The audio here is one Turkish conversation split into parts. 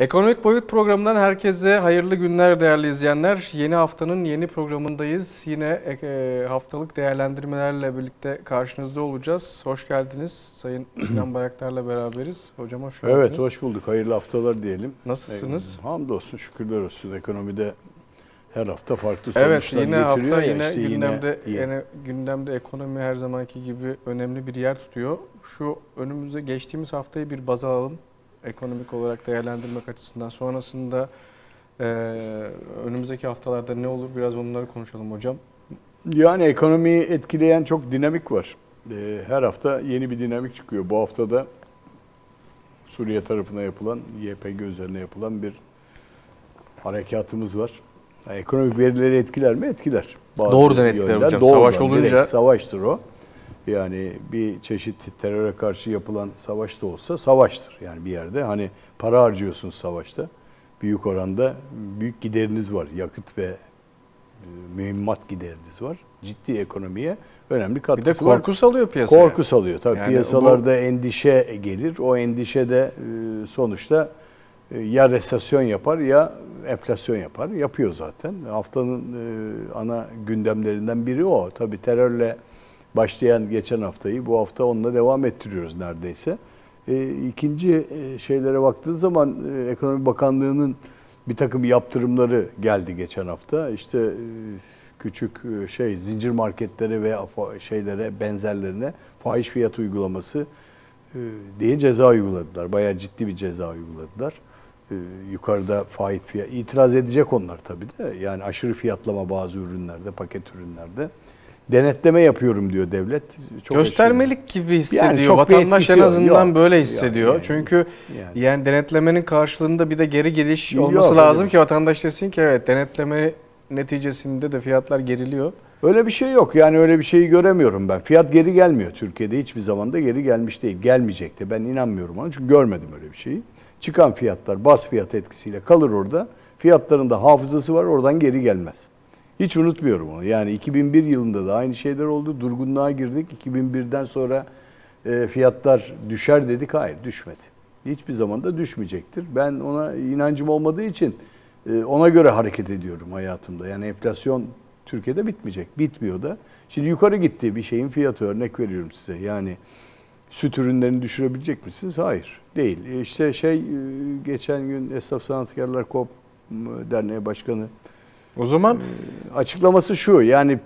Ekonomik Boyut programından herkese hayırlı günler değerli izleyenler. Yeni haftanın yeni programındayız. Yine haftalık değerlendirmelerle birlikte karşınızda olacağız. Hoş geldiniz. Sayın Sinan Bayraktar'la beraberiz. Hocam hoş geldiniz. Evet, hoş bulduk. Hayırlı haftalar diyelim. Nasılsınız? Hamdolsun, şükürler olsun. Ekonomide her hafta farklı sonuçlar evet, yine getiriyor. Hafta yine gündemde ekonomi her zamanki gibi önemli bir yer tutuyor. Şu önümüzde geçtiğimiz haftayı bir baz alalım. Ekonomik olarak değerlendirmek açısından. Sonrasında önümüzdeki haftalarda ne olur biraz onları konuşalım hocam. Yani ekonomiyi etkileyen çok dinamik var. Her hafta yeni bir dinamik çıkıyor. Bu hafta da Suriye tarafına yapılan, YPG üzerine yapılan bir harekatımız var. Yani ekonomik verileri etkiler mi? Etkiler. Doğrudan etkiler hocam. Savaş olunca. Savaştır o. Yani bir çeşit teröre karşı yapılan savaş da olsa savaştır. Yani bir yerde hani para harcıyorsunuz savaşta. Büyük oranda büyük gideriniz var. Yakıt ve mühimmat gideriniz var. Ciddi ekonomiye önemli katkısı var. Bir de korku salıyor piyasaya. Korku salıyor. Tabii yani piyasalarda endişe gelir. O endişe de sonuçta ya resesyon yapar ya enflasyon yapar. Yapıyor zaten. Haftanın ana gündemlerinden biri o. Tabii terörle başlayan geçen haftayı bu hafta onunla devam ettiriyoruz neredeyse. İkinci şeylere baktığı zaman Ekonomi Bakanlığı'nın bir takım yaptırımları geldi geçen hafta. İşte küçük zincir marketlere ve şeylere benzerlerine fahiş fiyat uygulaması diye ceza uyguladılar. Bayağı ciddi bir ceza uyguladılar. Yukarıda fahiş fiyat itiraz edecek onlar tabii de. Yani aşırı fiyatlama bazı ürünlerde, paket ürünlerde. Denetleme yapıyorum diyor devlet. Çok göstermelik aşırı gibi hissediyor. Yani vatandaş en azından böyle hissediyor. Yani, çünkü yani denetlemenin karşılığında bir de geri geliş olması lazım ki vatandaş desin ki evet denetleme neticesinde de fiyatlar geriliyor. Öyle bir şey yok. Yani öyle bir şeyi göremiyorum ben. Fiyat geri gelmiyor Türkiye'de. Hiçbir zaman da geri gelmiş değil. Gelmeyecek de. Ben inanmıyorum ona. Çünkü görmedim öyle bir şeyi. Çıkan fiyatlar baz fiyat etkisiyle kalır orada. Fiyatların da hafızası var. Oradan geri gelmez. Hiç unutmuyorum onu. Yani 2001 yılında da aynı şeyler oldu. Durgunluğa girdik. 2001'den sonra fiyatlar düşer dedik. Hayır, düşmedi. Hiçbir zaman da düşmeyecektir. Ben ona inancım olmadığı için ona göre hareket ediyorum hayatımda. Yani enflasyon Türkiye'de bitmeyecek. Bitmiyor da. Şimdi yukarı gitti bir şeyin fiyatı. Örnek veriyorum size. Yani süt ürünlerini düşürebilecek misiniz? Hayır. Değil. İşte geçen gün Esnaf Sanatkarlar Koop Derneği Başkanı o zaman açıklaması şu, yani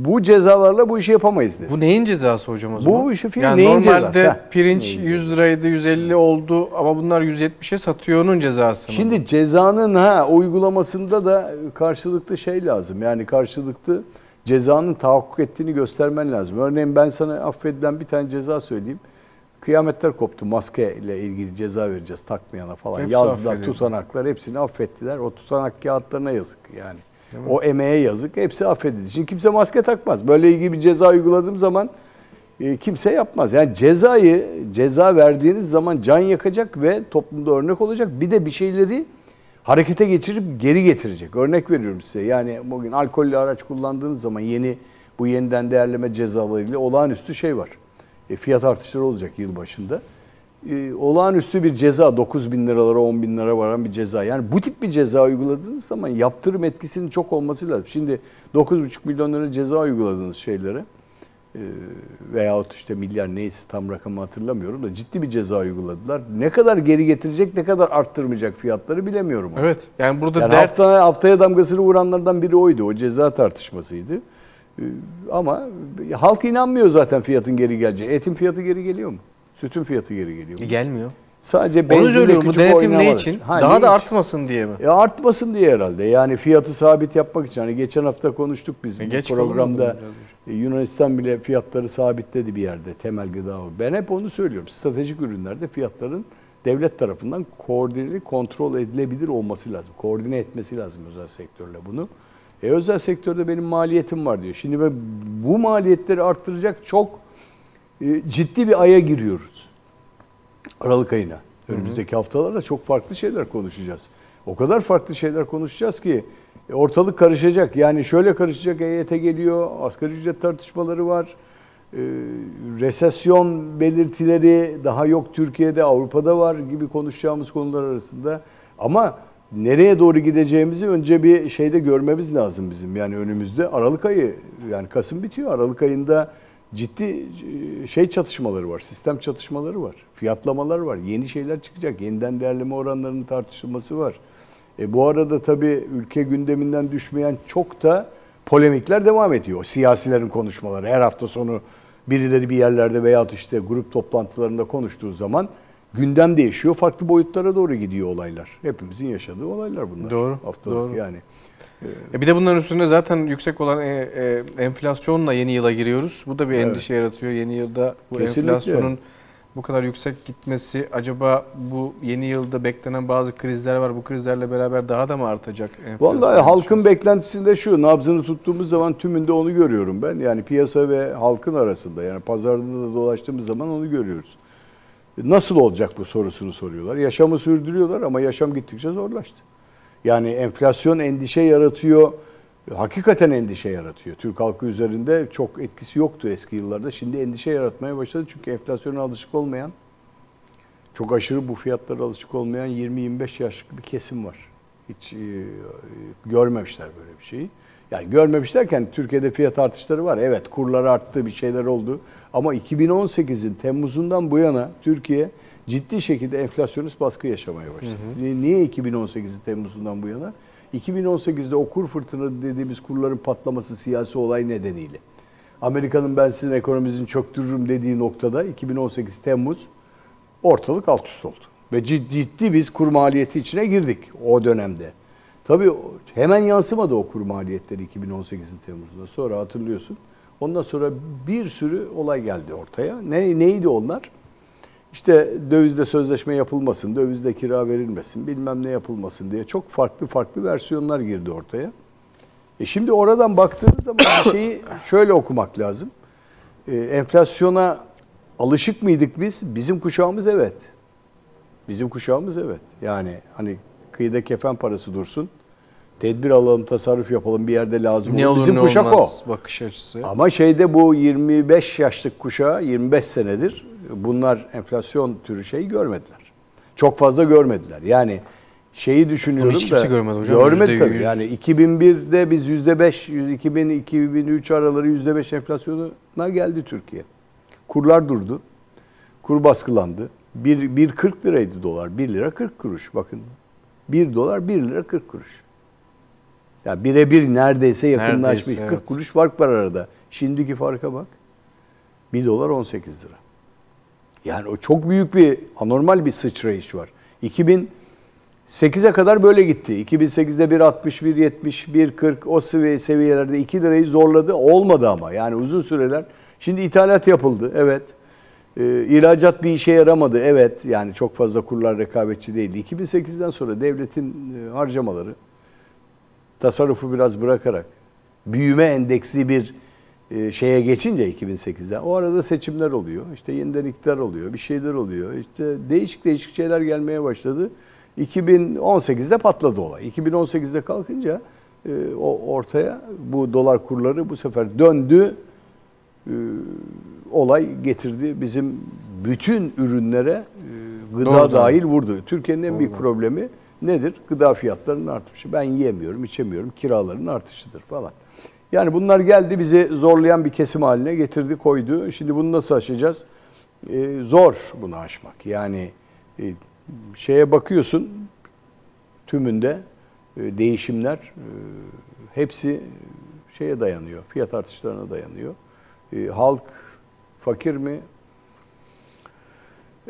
bu cezalarla bu işi yapamayız dedi. Bu neyin cezası hocam o zaman? Bu işi yani neyin normalde cezası? Pirinç 100 liraydı, 150 oldu ama bunlar 170'e satıyor'nun cezası mı? Şimdi cezanın uygulamasında da karşılıklı lazım. Yani karşılıklı cezanın tahakkuk ettiğini göstermen lazım. Örneğin ben sana affedilen bir tane ceza söyleyeyim. Kıyametler koptu. Maske ile ilgili ceza vereceğiz takmayana falan. Hepsi yazdılar, affedildi. Tutanaklar hepsini affettiler. O tutanak kağıtlarına yazık yani. O emeğe yazık. Hepsi affedildi. Şimdi kimse maske takmaz. Böyle ilgili bir ceza uyguladığım zaman kimse yapmaz. Yani ceza verdiğiniz zaman can yakacak ve toplumda örnek olacak. Bir de bir şeyleri harekete geçirip geri getirecek. Örnek veriyorum size. Yani bugün alkollü araç kullandığınız zaman yeniden değerleme cezalarıyla olağanüstü var. Fiyat artışları olacak yıl başında. Olağanüstü bir ceza, 9.000 liralara 10.000 lira varan bir ceza. Yani bu tip bir ceza uyguladığınız zaman yaptırım etkisinin çok olması lazım. Şimdi 9,5 milyon lira ceza uyguladığınız şeylere veyahut işte milyar neyse tam rakamı hatırlamıyorum da ciddi bir ceza uyguladılar. Ne kadar geri getirecek, ne kadar arttırmayacak fiyatları bilemiyorum. Evet. Yani burada haftaya damgasını vuranlardan biri oydu. O ceza tartışmasıydı. Ama halk inanmıyor zaten fiyatın geri geleceği. Etin fiyatı geri geliyor mu? Sütün fiyatı geri geliyor mu? Gelmiyor. Sadece benzinle küçük bu denetim ne için? Daha da için? artmasın diye mi? Artmasın diye herhalde. Yani fiyatı sabit yapmak için. Hani geçen hafta konuştuk biz bu programda. Yunanistan bile fiyatları sabitledi bir yerde. Temel gıda. Ben hep onu söylüyorum. Stratejik ürünlerde fiyatların devlet tarafından koordineli, kontrol edilebilir olması lazım. Koordine etmesi lazım özel sektörle bunu. Özel sektörde benim maliyetim var diyor. Şimdi bu maliyetleri arttıracak çok ciddi bir aya giriyoruz. Aralık ayına. Önümüzdeki haftalarda çok farklı şeyler konuşacağız. O kadar farklı şeyler konuşacağız ki ortalık karışacak. Yani şöyle karışacak, EYT geliyor, asgari ücret tartışmaları var. resesyon belirtileri daha yok Türkiye'de, Avrupa'da var gibi konuşacağımız konular arasında. Ama nereye doğru gideceğimizi önce bir şeyde görmemiz lazım bizim. Yani önümüzde Aralık ayı, yani Kasım bitiyor. Aralık ayında ciddi çatışmaları var, sistem çatışmaları var, fiyatlamalar var, yeni şeyler çıkacak, yeniden değerleme oranlarının tartışılması var. Bu arada tabii ülke gündeminden düşmeyen çok da polemikler devam ediyor. Siyasilerin konuşmaları her hafta sonu birileri bir yerlerde veyahut işte grup toplantılarında konuştuğu zaman gündem değişiyor. Farklı boyutlara doğru gidiyor olaylar. Hepimizin yaşadığı olaylar bunlar. Doğru. Haftalık Doğru. yani. Bir de bunların üstünde zaten yüksek olan enflasyonla yeni yıla giriyoruz. Bu da bir Evet. endişe yaratıyor. Yeni yılda bu Kesinlikle. enflasyonun bu kadar yüksek gitmesi, acaba bu yeni yılda beklenen bazı krizler var. Bu krizlerle beraber daha da mı artacak enflasyon? Vallahi halkın endişesi? beklentisinde şu, nabzını tuttuğumuz zaman tümünde onu görüyorum ben. Yani piyasa ve halkın arasında, yani pazarda da dolaştığımız zaman onu görüyoruz. Nasıl olacak bu sorusunu soruyorlar. Yaşamı sürdürüyorlar ama yaşam gittikçe zorlaştı. Yani enflasyon endişe yaratıyor. Hakikaten endişe yaratıyor. Türk halkı üzerinde çok etkisi yoktu eski yıllarda. Şimdi endişe yaratmaya başladı. Çünkü enflasyona alışık olmayan, çok aşırı bu fiyatlara alışık olmayan 20-25 yaşlı bir kesim var. Hiç görmemişler böyle bir şeyi. Yani görmemiş derken Türkiye'de fiyat artışları var. Evet, kurlar arttı, bir şeyler oldu. Ama 2018'in Temmuz'undan bu yana Türkiye ciddi şekilde enflasyonist baskı yaşamaya başladı. Niye 2018'in Temmuz'undan bu yana? 2018'de o kur fırtına dediğimiz kurların patlaması siyasi olay nedeniyle. Amerika'nın ben sizin ekonominizi çöktürürüm dediği noktada 2018 Temmuz ortalık alt üst oldu. Ve ciddi biz kur maliyeti içine girdik o dönemde. Tabii hemen yansımadı o kur maliyetleri 2018'in Temmuz'unda. Sonra hatırlıyorsun. Ondan sonra bir sürü olay geldi ortaya. Neydi onlar? İşte dövizde sözleşme yapılmasın, dövizde kira verilmesin, bilmem ne yapılmasın diye çok farklı versiyonlar girdi ortaya. Şimdi oradan baktığınız zaman bir şeyi şöyle okumak lazım. Enflasyona alışık mıydık biz? Bizim kuşağımız evet. Bizim kuşağımız evet. Yani hani kıyıda kefen parası dursun. Tedbir alalım, tasarruf yapalım, bir yerde lazım Ne olur. olur Bizim ne kuşak olmaz o. bakış açısı. Ama bu 25 yaşlık kuşağı 25 senedir bunlar enflasyon türü şeyi görmediler. Çok fazla görmediler. Yani şeyi düşünüyorum Bunu hiç kimse da görmedi hocam. görmedi tabii. %100. Yani 2001'de biz %5, 2003 araları %5 enflasyona geldi Türkiye. Kurlar durdu. Kur baskılandı. 1.40 liraydı dolar. 1 lira 40 kuruş. Bakın 1 dolar 1 lira 40 kuruş. Yani birebir neredeyse yakınlaşmış. Neredeyse, 40 evet. kuruş fark var arada. Şimdiki farka bak. 1 dolar 18 lira. Yani o çok büyük bir anormal bir sıçrayış var. 2008'e kadar böyle gitti. 2008'de 1.60, 1.70, 1.40 o seviyelerde 2 lirayı zorladı. Olmadı ama yani uzun süreler. Şimdi ithalat yapıldı. Evet. İhracat bir işe yaramadı. Evet. Yani çok fazla kurlar rekabetçi değildi. 2008'den sonra devletin harcamaları tasarrufu biraz bırakarak büyüme endeksli bir şeye geçince 2008'den o arada seçimler oluyor. İşte yeniden iktidar oluyor. Bir şeyler oluyor. İşte değişik şeyler gelmeye başladı. 2018'de patladı olay. 2018'de kalkınca ortaya bu dolar kurları bu sefer döndü. Olay getirdi. Bizim bütün ürünlere gıda Doğru, dahil vurdu. Türkiye'nin en büyük Doğru. problemi nedir? Gıda fiyatlarının artışı. Ben yiyemiyorum, içemiyorum. Kiraların artışıdır falan. Yani bunlar geldi bizi zorlayan bir kesim haline getirdi, koydu. Şimdi bunu nasıl aşacağız? Zor bunu aşmak. Yani şeye bakıyorsun tümünde değişimler hepsi şeye dayanıyor. Fiyat artışlarına dayanıyor. Halk fakir mi?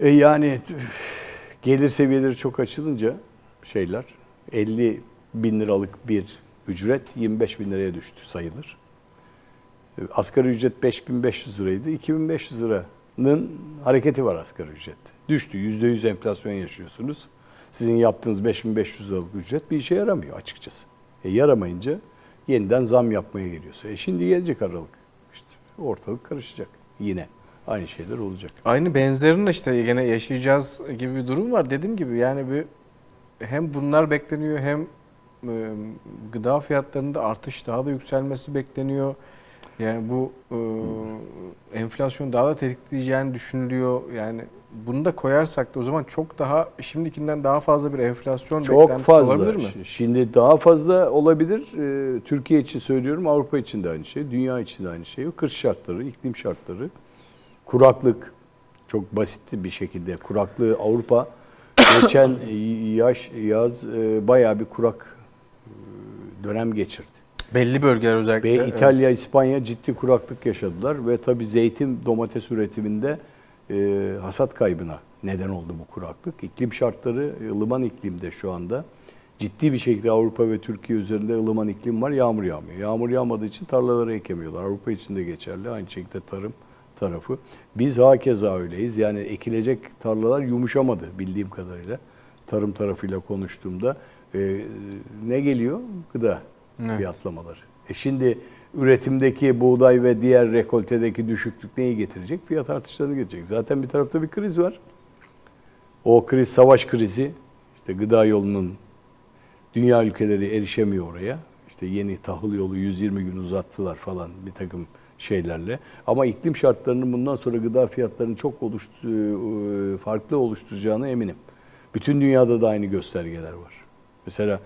Yani gelir seviyeleri çok açılınca 50 bin liralık bir ücret 25 bin liraya düştü sayılır. Asgari ücret 5.500 liraydı. 2.500 liranın hareketi var asgari ücrette. Düştü. %100 enflasyon yaşıyorsunuz. Sizin yaptığınız 5.500 liralık ücret bir işe yaramıyor açıkçası. Yaramayınca yeniden zam yapmaya geliyorsa. Şimdi gelecek Aralık. İşte ortalık karışacak. Yine aynı şeyler olacak. Aynı benzerini işte gene yaşayacağız gibi bir durum var. Dediğim gibi yani hem bunlar bekleniyor hem gıda fiyatlarında artış daha da yükselmesi bekleniyor. Yani bu enflasyon daha da tetikleyeceğini düşünülüyor. Yani bunu da koyarsak da o zaman çok daha şimdikinden daha fazla bir enflasyon Çok beklentisi fazla. olabilir mi? Şimdi daha fazla olabilir. Türkiye için söylüyorum, Avrupa için de aynı şey, dünya için de aynı şey. Kış şartları, iklim şartları, kuraklık, çok basit bir şekilde kuraklığı Avrupa geçen yaz bayağı bir kurak dönem geçirdi. Belli bölgeler özellikle. Ve İtalya, İspanya ciddi kuraklık yaşadılar ve tabii zeytin, domates üretiminde hasat kaybına neden oldu bu kuraklık. İklim şartları ılıman iklimde şu anda. Ciddi bir şekilde Avrupa ve Türkiye üzerinde ılıman iklim var, yağmur yağmıyor. Yağmur yağmadığı için tarlaları ekemiyorlar. Avrupa için de geçerli. Aynı şekilde tarım tarafı. Biz hakeza öyleyiz. Yani ekilecek tarlalar yumuşamadı bildiğim kadarıyla. Tarım tarafıyla konuştuğumda. Ne geliyor? Gıda fiyatlamaları. Şimdi üretimdeki buğday ve diğer rekoltedeki düşüklük neyi getirecek? Fiyat artışlarını getirecek. Zaten bir tarafta bir kriz var. O kriz savaş krizi. İşte gıda yolunun dünya ülkeleri erişemiyor oraya. İşte yeni tahıl yolu 120 gün uzattılar falan bir takım şeylerle. Ama iklim şartlarının bundan sonra gıda fiyatlarının çok farklı oluşturacağına eminim. Bütün dünyada da aynı göstergeler var. Mesela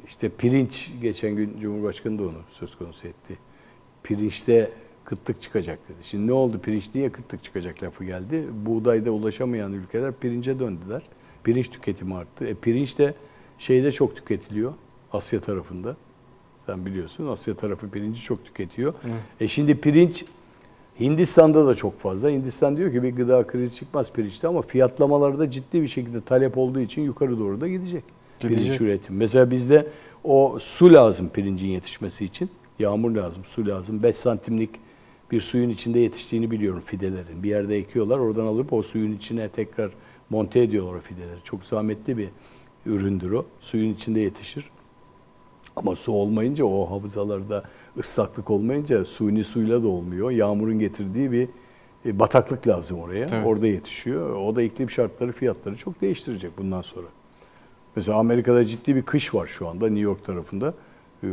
işte pirinç, geçen gün Cumhurbaşkanı da onu söz konusu etti. Pirinçte kıtlık çıkacak dedi. Şimdi ne oldu? Pirinç niye kıtlık çıkacak lafı geldi? Buğdayda ulaşamayan ülkeler pirince döndüler. Pirinç tüketimi arttı. Pirinç de şeyde çok tüketiliyor. Asya tarafında. Sen biliyorsun Asya tarafı pirinci çok tüketiyor. Şimdi pirinç Hindistan'da da çok fazla. Hindistan diyor ki bir gıda krizi çıkmaz pirinçte ama fiyatlamalarda ciddi bir şekilde talep olduğu için yukarı doğru da gidecek. Pirinç üretim. Mesela bizde o su lazım pirincin yetişmesi için. Yağmur lazım, su lazım. 5 santimlik bir suyun içinde yetiştiğini biliyorum fidelerin. Bir yerde ekiyorlar, oradan alıp o suyun içine tekrar monte ediyorlar o fideleri. Çok zahmetli bir üründür o. Suyun içinde yetişir. Ama su olmayınca, o havzalarda ıslaklık olmayınca suni suyla da olmuyor. Yağmurun getirdiği bir bataklık lazım oraya. Evet. Orada yetişiyor. O da iklim şartları, fiyatları çok değiştirecek bundan sonra. Mesela Amerika'da ciddi bir kış var şu anda New York tarafında.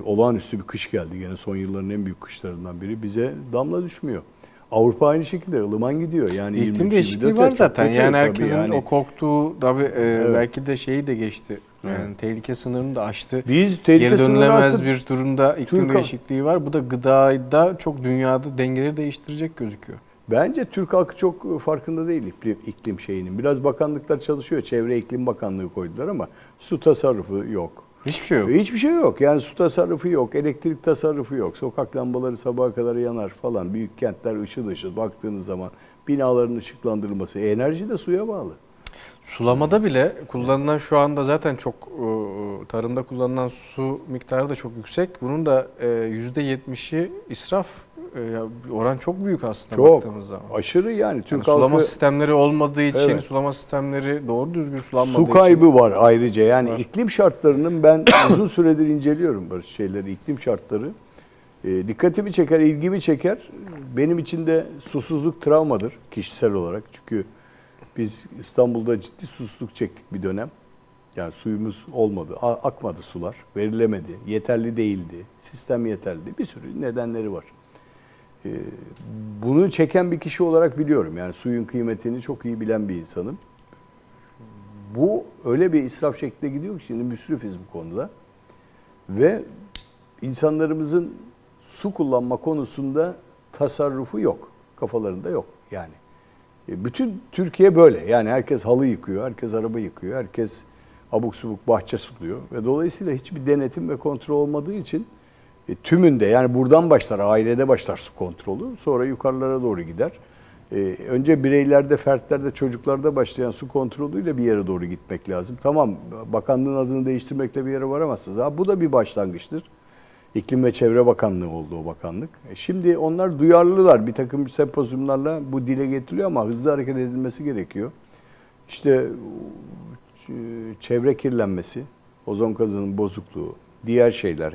Olağanüstü bir kış geldi. Gene son yılların en büyük kışlarından biri. Bize damla düşmüyor. Avrupa aynı şekilde ılıman gidiyor. Yani İklim değişikliği var zaten. Yani herkesin o korktuğu tabii evet. Belki de şeyi de geçti. Yani evet. Tehlike sınırını da aştı. Biz tehlike geri dönülemez bir durumda iklim değişikliği var. Bu da gıdada çok dünyada dengeleri değiştirecek gözüküyor. Bence Türk halkı çok farkında değil iklim şeyinin. Biraz bakanlıklar çalışıyor. Çevre İklim Bakanlığı koydular ama su tasarrufu yok. Hiçbir şey yok. Hiçbir şey yok. Yani su tasarrufu yok, elektrik tasarrufu yok. Sokak lambaları sabaha kadar yanar falan. Büyük kentler ışıl ışıl baktığınız zaman binaların ışıklandırılması. Enerji de suya bağlı. Sulamada bile kullanılan şu anda zaten çok tarımda kullanılan su miktarı da çok yüksek. Bunun da %70'i israf. Oran çok büyük aslında çok, baktığımız zaman. Aşırı yani. Türk sulama halkı, sistemleri olmadığı için, evet. Sulama sistemleri doğru düzgün sulanmadığı için. Su kaybı var ayrıca. Yani var. İklim şartlarının ben uzun süredir inceliyorum böyle şeyleri, iklim şartları. Dikkatimi çeker, ilgimi çeker. Benim için de susuzluk travmadır kişisel olarak. Çünkü biz İstanbul'da ciddi susuzluk çektik bir dönem. Yani suyumuz olmadı, akmadı sular, verilemedi, yeterli değildi, sistem yeterli, bir sürü nedenleri var. Bunu çeken bir kişi olarak biliyorum. Yani suyun kıymetini çok iyi bilen bir insanım. Bu öyle bir israf şeklinde gidiyor ki şimdi müsrifiz bu konuda. Ve insanlarımızın su kullanma konusunda tasarrufu yok. Kafalarında yok yani. Bütün Türkiye böyle. Yani herkes halı yıkıyor, herkes araba yıkıyor, herkes abuk subuk bahçe suluyor. Ve dolayısıyla hiçbir denetim ve kontrol olmadığı için tümünde yani buradan başlar, ailede başlar su kontrolü. Sonra yukarılara doğru gider. Önce bireylerde, fertlerde, çocuklarda başlayan su kontrolüyle bir yere doğru gitmek lazım. Tamam, bakanlığın adını değiştirmekle bir yere varamazsınız. Bu da bir başlangıçtır. İklim ve Çevre Bakanlığı oldu o bakanlık. Şimdi onlar duyarlılar. Bir takım sempozyumlarla bu dile getiriliyor ama hızlı hareket edilmesi gerekiyor. İşte çevre kirlenmesi, ozon kazanının bozukluğu, diğer şeyler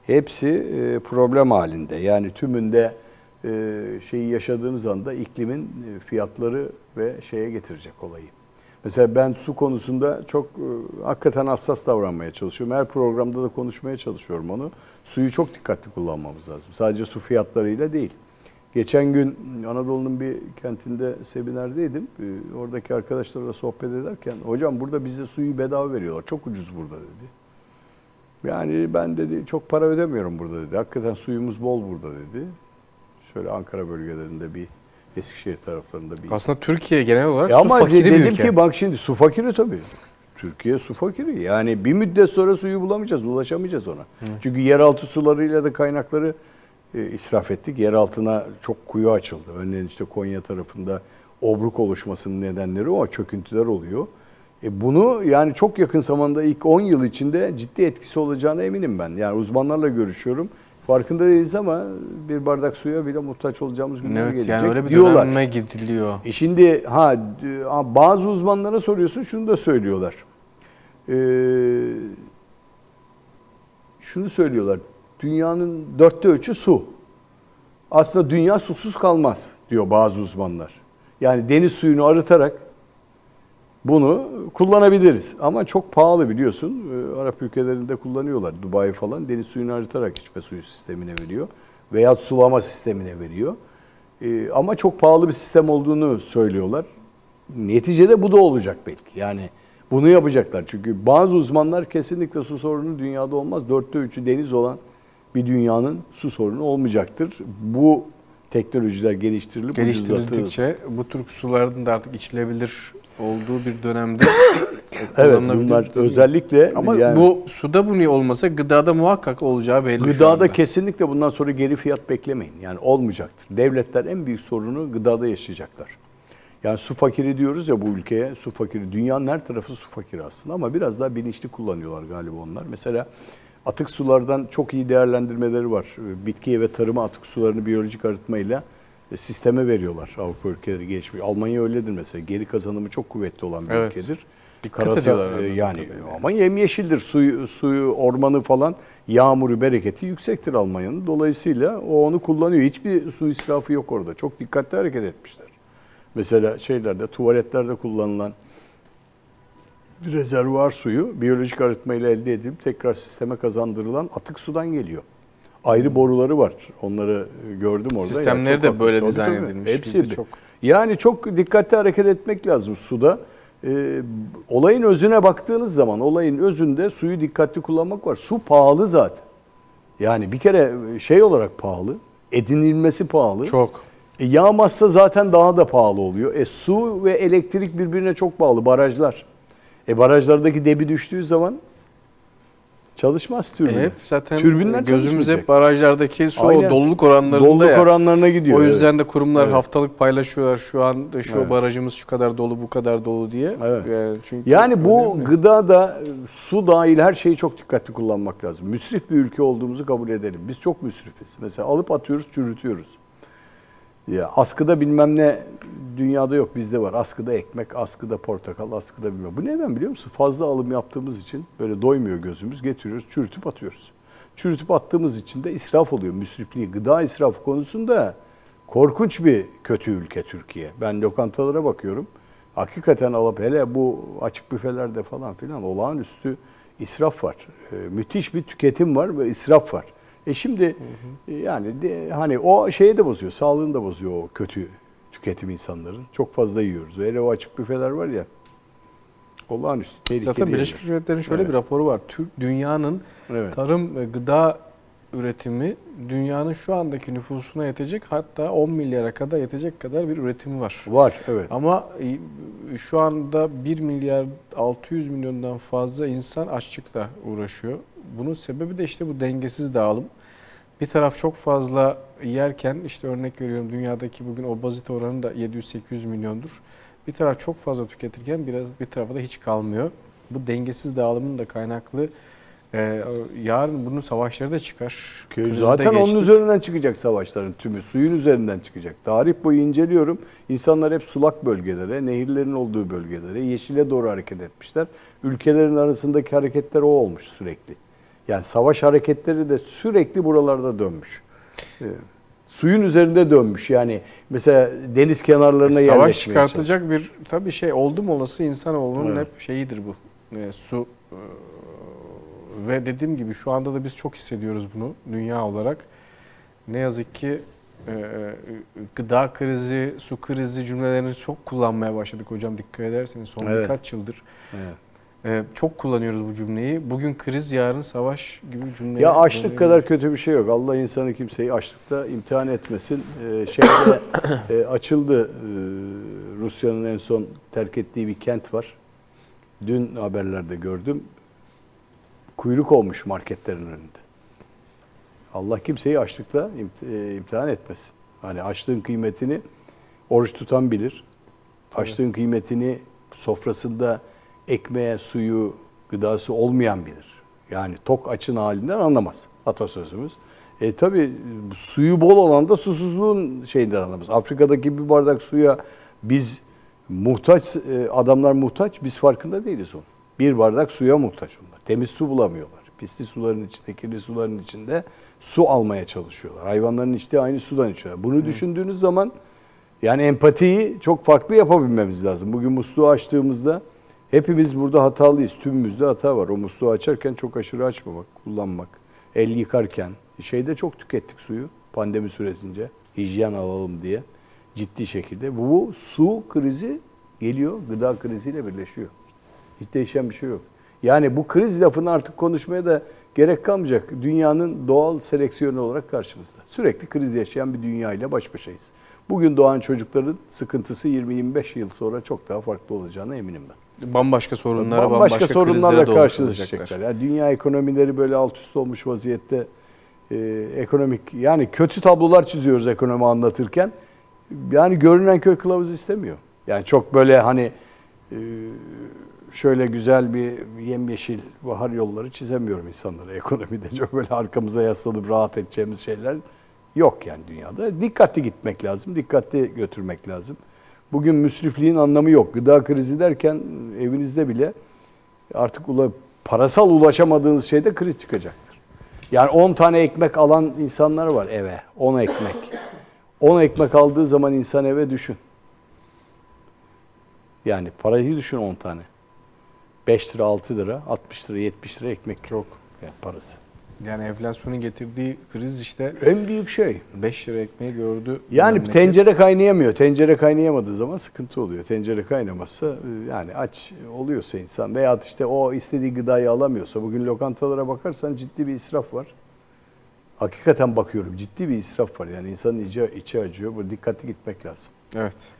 hepsi problem halinde. Yani tümünde şeyi yaşadığınız anda iklimin fiyatları ve şeye getirecek olayı. Mesela ben su konusunda çok hakikaten hassas davranmaya çalışıyorum. Her programda da konuşmaya çalışıyorum onu. Suyu çok dikkatli kullanmamız lazım. Sadece su fiyatlarıyla değil. Geçen gün Anadolu'nun bir kentinde seminerdeydim. Oradaki arkadaşlarla sohbet ederken, hocam burada bize suyu bedava veriyorlar. Çok ucuz burada dedi. Yani ben dedi çok para ödemiyorum burada dedi. Hakikaten suyumuz bol burada dedi. Şöyle Ankara bölgelerinde bir Eskişehir taraflarında bir... Aslında Türkiye genel olarak su ama fakiri bir dedim ülke. ki bak şimdi su fakiri tabii. Türkiye su fakiri. Yani bir müddet sonra suyu bulamayacağız, ulaşamayacağız ona. Çünkü yeraltı sularıyla da kaynakları israf ettik. Yer altına çok kuyu açıldı. Örneğin işte Konya tarafında obruk oluşmasının nedenleri o, çöküntüler oluyor. Bunu yani çok yakın zamanda ilk 10 yıl içinde ciddi etkisi olacağına eminim ben. Yani uzmanlarla görüşüyorum. Farkında değiliz ama bir bardak suya bile muhtaç olacağımız günler Evet, gelecek yani öyle bir diyorlar. döneme gidiliyor. Şimdi bazı uzmanlara soruyorsun şunu da söylüyorlar. Şunu söylüyorlar. Dünyanın 3/4'ü su. Aslında dünya susuz kalmaz diyor bazı uzmanlar. Yani deniz suyunu arıtarak bunu kullanabiliriz. Ama çok pahalı biliyorsun. Arap ülkelerinde kullanıyorlar. Dubai falan deniz suyunu arıtarak içme suyu sistemine veriyor. Veya sulama sistemine veriyor. Ama çok pahalı bir sistem olduğunu söylüyorlar. Neticede bu da olacak belki. Yani bunu yapacaklar. Çünkü bazı uzmanlar kesinlikle su sorunu dünyada olmaz. 3/4'ü deniz olan bir dünyanın su sorunu olmayacaktır. Bu teknolojiler Geliştirildikçe bu tür suların da artık içilebilir olduğu bir dönemde evet, bunlar özellikle ama yani, bu suda bunu olmasa gıdada muhakkak olacağı belli. Gıdada kesinlikle bundan sonra geri fiyat beklemeyin. Yani olmayacaktır. Devletler en büyük sorunu gıdada yaşayacaklar. Yani su fakiri diyoruz ya bu ülkeye, su fakiri. Dünyanın her tarafı su fakiri aslında ama biraz daha bilinçli kullanıyorlar galiba onlar. Mesela atık sulardan çok iyi değerlendirmeleri var. Bitkiye ve tarıma atık sularını biyolojik arıtmayla sisteme veriyorlar Avrupa ülkeleri gelişmiş. Almanya öyledir mesela. Geri kazanımı çok kuvvetli olan bir ülkedir. Dikkat ediyorlar yani ama yemyeşildir. Suyu, ormanı falan, yağmuru, bereketi yüksektir Almanya'nın. Dolayısıyla o onu kullanıyor. Hiçbir su israfı yok orada. Çok dikkatli hareket etmişler. Mesela tuvaletlerde kullanılan rezervuar suyu biyolojik arıtmayla elde edilip tekrar sisteme kazandırılan atık sudan geliyor. Ayrı boruları var. Onları gördüm orada. Sistemleri yani de böyle dizayn tabii. edilmiş. Hepsi çok. Yani çok dikkatli hareket etmek lazım suda. Olayın özüne baktığınız zaman olayın özünde suyu dikkatli kullanmak var. Su pahalı zaten. Yani bir kere olarak pahalı. Edinilmesi pahalı. Çok. Yağmazsa zaten daha da pahalı oluyor. Su ve elektrik birbirine çok bağlı. Barajlar. Barajlardaki debi düştüğü zaman çalışmaz türbin. Hep zaten Türbinler gözümüz hep barajlardaki su doluluk oranlarında doluluk oranlarına gidiyor. O yüzden de kurumlar haftalık paylaşıyorlar. Şu an şu barajımız şu kadar dolu, bu kadar dolu diye. Evet. Çünkü yani bu gıdada su dahil her şeyi çok dikkatli kullanmak lazım. Müsrif bir ülke olduğumuzu kabul edelim. Biz çok müsrifiz. Mesela alıp atıyoruz, çürütüyoruz. Ya askıda bilmem ne dünyada yok, bizde var. Askıda ekmek, askıda portakal, askıda bilmem. Bu neden biliyor musun? Fazla alım yaptığımız için böyle doymuyor gözümüz. Getiriyoruz, çürütüp atıyoruz. Çürütüp attığımız için de israf oluyor. Müsrifliği, gıda israfı konusunda korkunç bir kötü ülke Türkiye. Ben lokantalara bakıyorum. Hakikaten alıp hele bu açık büfelerde falan filan olağanüstü israf var. Müthiş bir tüketim var ve israf var. Şimdi yani hani o şeyi de bozuyor, sağlığını da bozuyor o kötü tüketim insanların. Çok fazla yiyoruz. Hele o açık büfeler var ya, olağanüstü tehlikeli. Zaten Birleşmiş Milletler'in şöyle bir raporu var. Dünyanın tarım ve gıda üretimi dünyanın şu andaki nüfusuna yetecek, hatta 10 milyara kadar yetecek kadar bir üretimi var. Var, evet. Ama şu anda 1 milyar 600 milyondan fazla insan açlıkla uğraşıyor. Bunun sebebi de işte bu dengesiz dağılım. Bir taraf çok fazla yerken, işte örnek veriyorum, dünyadaki bugün obezite oranı da 700-800 milyondur. Bir taraf çok fazla tüketirken bir tarafa da hiç kalmıyor. Bu dengesiz dağılımın da kaynaklı. Yarın bunun savaşları da çıkar. Zaten onun üzerinden çıkacak savaşların tümü. Suyun üzerinden çıkacak. Tarih boyu inceliyorum. İnsanlar hep sulak bölgelere, nehirlerin olduğu bölgelere, yeşile doğru hareket etmişler. Ülkelerin arasındaki hareketler o olmuş sürekli. Yani savaş hareketleri de sürekli buralarda dönmüş. Suyun üzerinde dönmüş. Yani mesela deniz kenarlarına Savaş yerleşmeye çıkartacak bir tabii şey oldum olası insanoğlunun hep şeyidir bu. Su ve dediğim gibi şu anda da biz çok hissediyoruz bunu dünya olarak. Ne yazık ki gıda krizi, su krizi cümlelerini çok kullanmaya başladık hocam, dikkat ederseniz son birkaç yıldır. Evet. Çok kullanıyoruz bu cümleyi. Bugün kriz, yarın savaş gibi cümleler. Ya açlık kadar kötü bir şey yok. Allah insanı kimseyi açlıkta imtihan etmesin. Açıldı. Rusya'nın en son terk ettiği bir kent var. Dün haberlerde gördüm. Kuyruk olmuş marketlerin önünde. Allah kimseyi açlıkla imtihan etmesin. Hani açlığın kıymetini oruç tutan bilir. Tabii. Açlığın kıymetini sofrasında ekmeğe, suyu, gıdası olmayan bilir. Yani tok açın halinden anlamaz atasözümüz. Tabii suyu bol olan da susuzluğun şeyinden anlamaz. Afrika'daki bir bardak suya biz muhtaç, adamlar muhtaç, biz farkında değiliz onun. Bir bardak suya muhtaç onlar. Temiz su bulamıyorlar. Pisli suların içinde, kirli suların içinde su almaya çalışıyorlar. Hayvanların içtiği aynı sudan içiyorlar. Bunu düşündüğünüz zaman yani empatiyi çok farklı yapabilmemiz lazım. Bugün musluğu açtığımızda hepimiz burada hatalıyız. Tümümüzde hata var. O musluğu açarken çok aşırı açmamak, kullanmak. El yıkarken şeyde çok tükettik suyu pandemi süresince. Hijyen alalım diye ciddi şekilde. Bu su krizi geliyor, gıda kriziyle birleşiyor. Hiç değişen bir şey yok. Yani bu kriz lafını artık konuşmaya da gerek kalmayacak. Dünyanın doğal seleksiyonu olarak karşımızda. Sürekli kriz yaşayan bir dünya ile baş başayız. Bugün doğan çocukların sıkıntısı 20-25 yıl sonra çok daha farklı olacağına eminim ben. Bambaşka sorunlara, bambaşka sorunlarla karşılaşacaklar. Yani dünya ekonomileri böyle alt üst olmuş vaziyette, ekonomik, yani kötü tablolar çiziyoruz ekonomi anlatırken. Yani görünen köy kılavuz istemiyor. Yani çok böyle hani şöyle güzel bir yemyeşil bahar yolları çizemiyorum insanlara ekonomide. Çok böyle arkamıza yaslanıp rahat edeceğimiz şeyler yok yani dünyada. Dikkatli gitmek lazım, dikkatli götürmek lazım. Bugün müsrifliğin anlamı yok. Gıda krizi derken evinizde bile artık parasal ulaşamadığınız şeyde kriz çıkacaktır. Yani 10 tane ekmek alan insanlar var eve. 10 ekmek. 10 ekmek aldığı zaman insan eve düşün. Yani parayı düşün 10 tane. 5 lira, 6 lira, 60 lira, 70 lira ekmek çok yani parası. Yani enflasyonun getirdiği kriz işte en büyük şey. 5 lira ekmeği gördü. Yani tencere kaynayamıyor. Tencere kaynayamadığı zaman sıkıntı oluyor. Tencere kaynamazsa yani aç oluyorsa insan veya işte o istediği gıdayı alamıyorsa, bugün lokantalara bakarsan ciddi bir israf var. Hakikaten bakıyorum ciddi bir israf var. Yani insanın içi acıyor. Burada dikkatli gitmek lazım. Evet.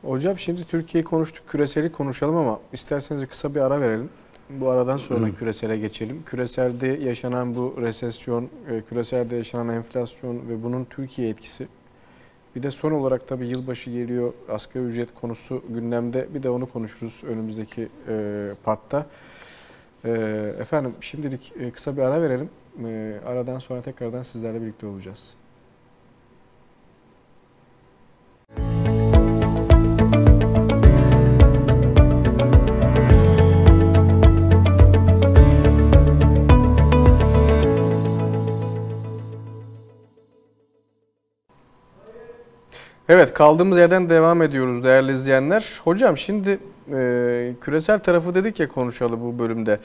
Hocam şimdi Türkiye'yi konuştuk, küreseli konuşalım ama isterseniz kısa bir ara verelim. Bu aradan sonra küresele geçelim. Küreselde yaşanan bu resesyon, küreselde yaşanan enflasyon ve bunun Türkiye etkisi. Bir de son olarak tabii yılbaşı geliyor, asgari ücret konusu gündemde. Bir de onu konuşuruz önümüzdeki partta. Efendim şimdilik kısa bir ara verelim. Aradan sonra tekrardan sizlerle birlikte olacağız. Evet, kaldığımız yerden devam ediyoruz değerli izleyenler. Hocam şimdi küresel tarafı dedik ya konuşalım bu bölümde.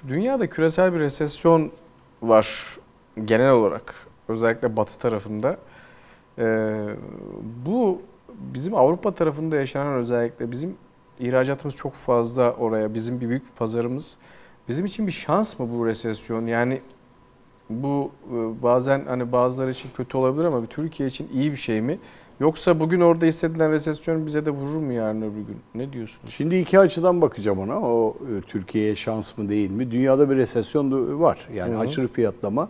Dünyada küresel bir resesyon var genel olarak. Özellikle batı tarafında. Bu bizim Avrupa tarafında yaşanan, özellikle bizim ihracatımız çok fazla oraya. Bizim bir büyük bir pazarımız. Bizim için bir şans mı bu resesyon? Yani bu bazen hani bazıları için kötü olabilir ama Türkiye için iyi bir şey mi? Yoksa bugün orada hissedilen resesyon bize de vurur mu yarın öbür gün? Ne diyorsunuz? Şimdi iki açıdan bakacağım ona. O Türkiye'ye şans mı değil mi? Dünyada bir resesyon da var. Yani aşırı fiyatlama.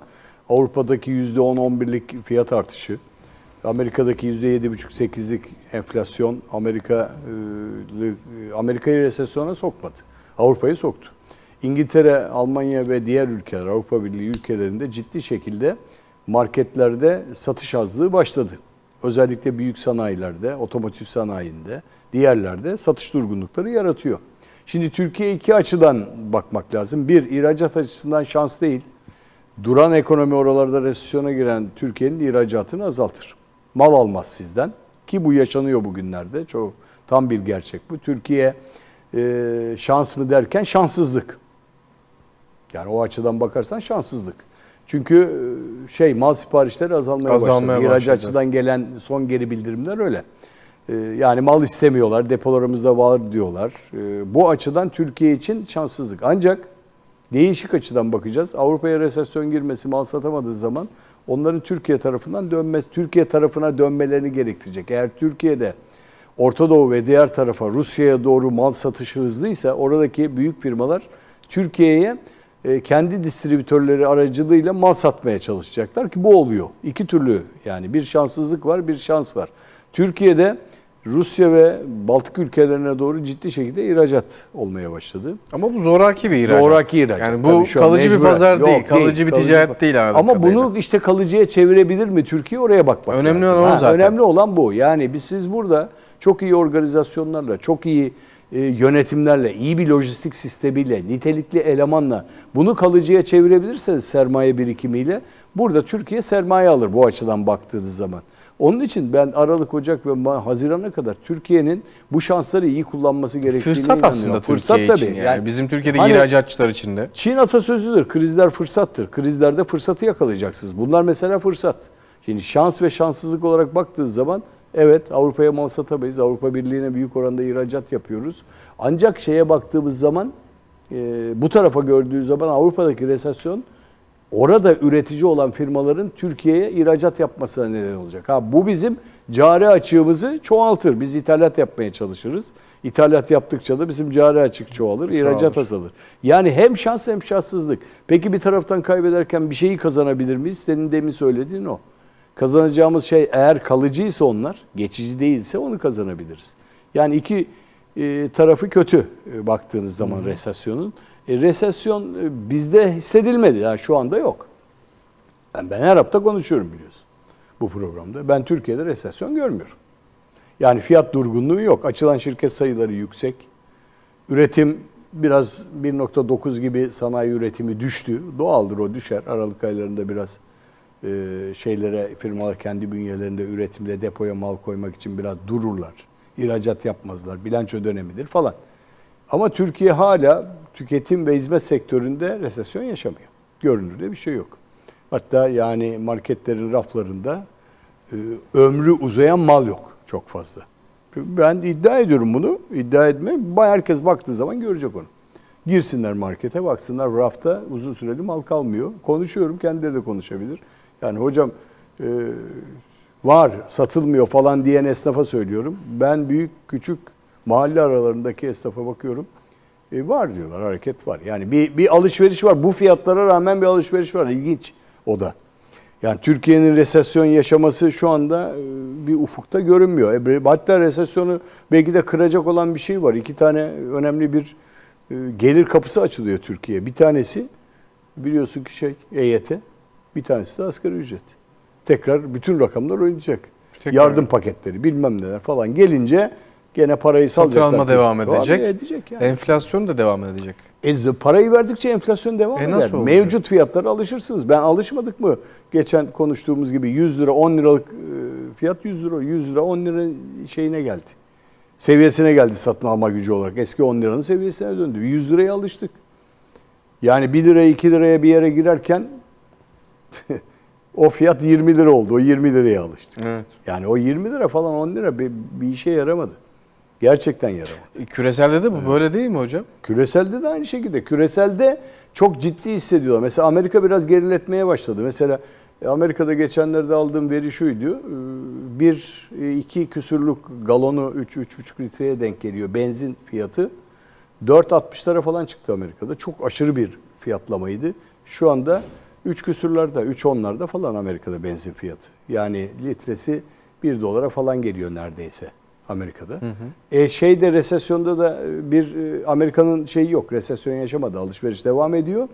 Avrupa'daki %10-11'lik fiyat artışı. Amerika'daki %7,5-8'lik enflasyon Amerika'yı resesyona sokmadı. Avrupa'yı soktu. İngiltere, Almanya ve diğer ülkeler, Avrupa Birliği ülkelerinde ciddi şekilde marketlerde satış azlığı başladı. Özellikle büyük sanayilerde, otomotiv sanayinde, diğerlerde satış durgunlukları yaratıyor. Şimdi Türkiye iki açıdan bakmak lazım. Bir, ihracat açısından şans değil. duran ekonomi oralarda resesyona giren Türkiye'nin ihracatını azaltır. Mal almaz sizden ki bu yaşanıyor bugünlerde. Çok tam bir gerçek bu. Türkiye şans mı derken şanssızlık. Yani o açıdan bakarsan şanssızlık. Çünkü mal siparişleri azalmaya başladı. İhracatçıdan gelen son geri bildirimler öyle. Yani mal istemiyorlar, depolarımızda var diyorlar. Bu açıdan Türkiye için şanssızlık. Ancak değişik açıdan bakacağız. Avrupa'ya resesyon girmesi, mal satamadığı zaman onların Türkiye tarafından Türkiye tarafına dönmelerini gerektirecek. Eğer Türkiye'de Orta Doğu ve diğer tarafa Rusya'ya doğru mal satışı hızlıysa oradaki büyük firmalar Türkiye'ye kendi distribütörleri aracılığıyla mal satmaya çalışacaklar ki bu oluyor. İki türlü yani bir şanssızlık var, bir şans var. Türkiye'de Rusya ve Baltık ülkelerine doğru ciddi şekilde ihracat olmaya başladı. Ama bu zoraki bir ihracat. Zoraki ihracat. Yani bu kalıcı bir pazar değil, kalıcı bir ticaret değil. Ama bunu işte kalıcıya çevirebilir mi Türkiye? Oraya bakmak lazım. Önemli olan o zaten. Önemli olan bu. Yani siz burada çok iyi organizasyonlarla, çok iyi yönetimlerle, iyi bir lojistik sistemiyle, nitelikli elemanla bunu kalıcıya çevirebilirseniz sermaye birikimiyle burada Türkiye sermaye alır bu açıdan baktığınız zaman. Onun için ben Aralık, Ocak ve Haziran'a kadar Türkiye'nin bu şansları iyi kullanması gerektiğini inanıyorum. Fırsat aslında Türkiye için. Yani bizim Türkiye'deki ihracatçılar için de. Çin atasözüdür. Krizler fırsattır. Krizlerde fırsatı yakalayacaksınız. Bunlar mesela fırsat. Şimdi şans ve şanssızlık olarak baktığınız zaman evet Avrupa'ya mal satamayız. Avrupa Birliği'ne büyük oranda ihracat yapıyoruz. Ancak şeye baktığımız zaman bu tarafa gördüğü zaman Avrupa'daki resesyon orada üretici olan firmaların Türkiye'ye ihracat yapmasına neden olacak. Bu bizim cari açığımızı çoğaltır. Biz ithalat yapmaya çalışırız. İthalat yaptıkça da bizim cari açık çoğalır, ihracat azalır. Yani hem şans hem şanssızlık. Peki bir taraftan kaybederken bir şeyi kazanabilir miyiz? Senin demin söylediğin o. Kazanacağımız şey eğer kalıcıysa onlar, geçici değilse onu kazanabiliriz. Yani iki tarafı kötü baktığınız zaman resesyonun. Resesyon bizde hissedilmedi. Yani şu anda yok. Ben her hafta konuşuyorum biliyorsun bu programda. Ben Türkiye'de resesyon görmüyorum. Yani fiyat durgunluğu yok. Açılan şirket sayıları yüksek. Üretim biraz 1.9 gibi sanayi üretimi düştü. Doğaldır o düşer. Aralık aylarında biraz firmalar kendi bünyelerinde üretimde depoya mal koymak için biraz dururlar. İhracat yapmazlar. Bilanço dönemidir falan. Ama Türkiye hala tüketim ve hizmet sektöründe resesyon yaşamıyor. Görünürde bir şey yok. Hatta yani marketlerin raflarında ömrü uzayan mal yok çok fazla. Ben iddia ediyorum bunu. İddia etme. Herkes baktığı zaman görecek onu. Girsinler markete, baksınlar rafta uzun süreli mal kalmıyor. Konuşuyorum, kendileri de konuşabilir. Yani hocam var, satılmıyor falan diyen esnafa söylüyorum. Ben büyük küçük mahalle aralarındaki esnafa bakıyorum. Var diyorlar, hareket var. Yani bir alışveriş var. Bu fiyatlara rağmen bir alışveriş var. İlginç o da. Yani Türkiye'nin resesyon yaşaması şu anda bir ufukta görünmüyor. Hatta resesyonu belki de kıracak olan bir şey var. İki tane önemli bir gelir kapısı açılıyor Türkiye'ye. Bir tanesi biliyorsun ki EYT, bir tanesi de asgari ücret. Tekrar bütün rakamlar oynayacak. Yardım paketleri bilmem neler falan gelince gene parayı salacaklar. Satın alma devam edecek. Yani. Enflasyon da devam edecek. Parayı verdikçe enflasyon devam eder. Mevcut fiyatlara alışırsınız. Alışmadık mı? Geçen konuştuğumuz gibi 100 lira 10 liralık fiyat 100 lira. 100 lira 10 lira şeyine geldi. Seviyesine geldi satın alma gücü olarak. Eski 10 liranın seviyesine döndü. 100 liraya alıştık. Yani 1 liraya 2 liraya bir yere girerken o fiyat 20 lira oldu. O 20 liraya alıştık. Evet. Yani o 20 lira falan 10 lira bir işe yaramadı. Gerçekten yaramadı. Küreselde de bu böyle değil mi hocam? Küreselde de aynı şekilde. Küreselde çok ciddi hissediyorlar. Mesela Amerika biraz geriletmeye başladı. Mesela Amerika'da geçenlerde aldığım veri şuydu. 2 küsürlük galonu 3-3,5 litreye denk geliyor benzin fiyatı. 4.60'lara falan çıktı Amerika'da. Çok aşırı bir fiyatlamaydı. Şu anda 3 küsürlerde, 3.10'larda falan Amerika'da benzin fiyatı. Yani litresi 1 dolara falan geliyor neredeyse Amerika'da. Resesyonda da Amerika'nın şeyi yok. Resesyon yaşamadı. Alışveriş devam ediyor.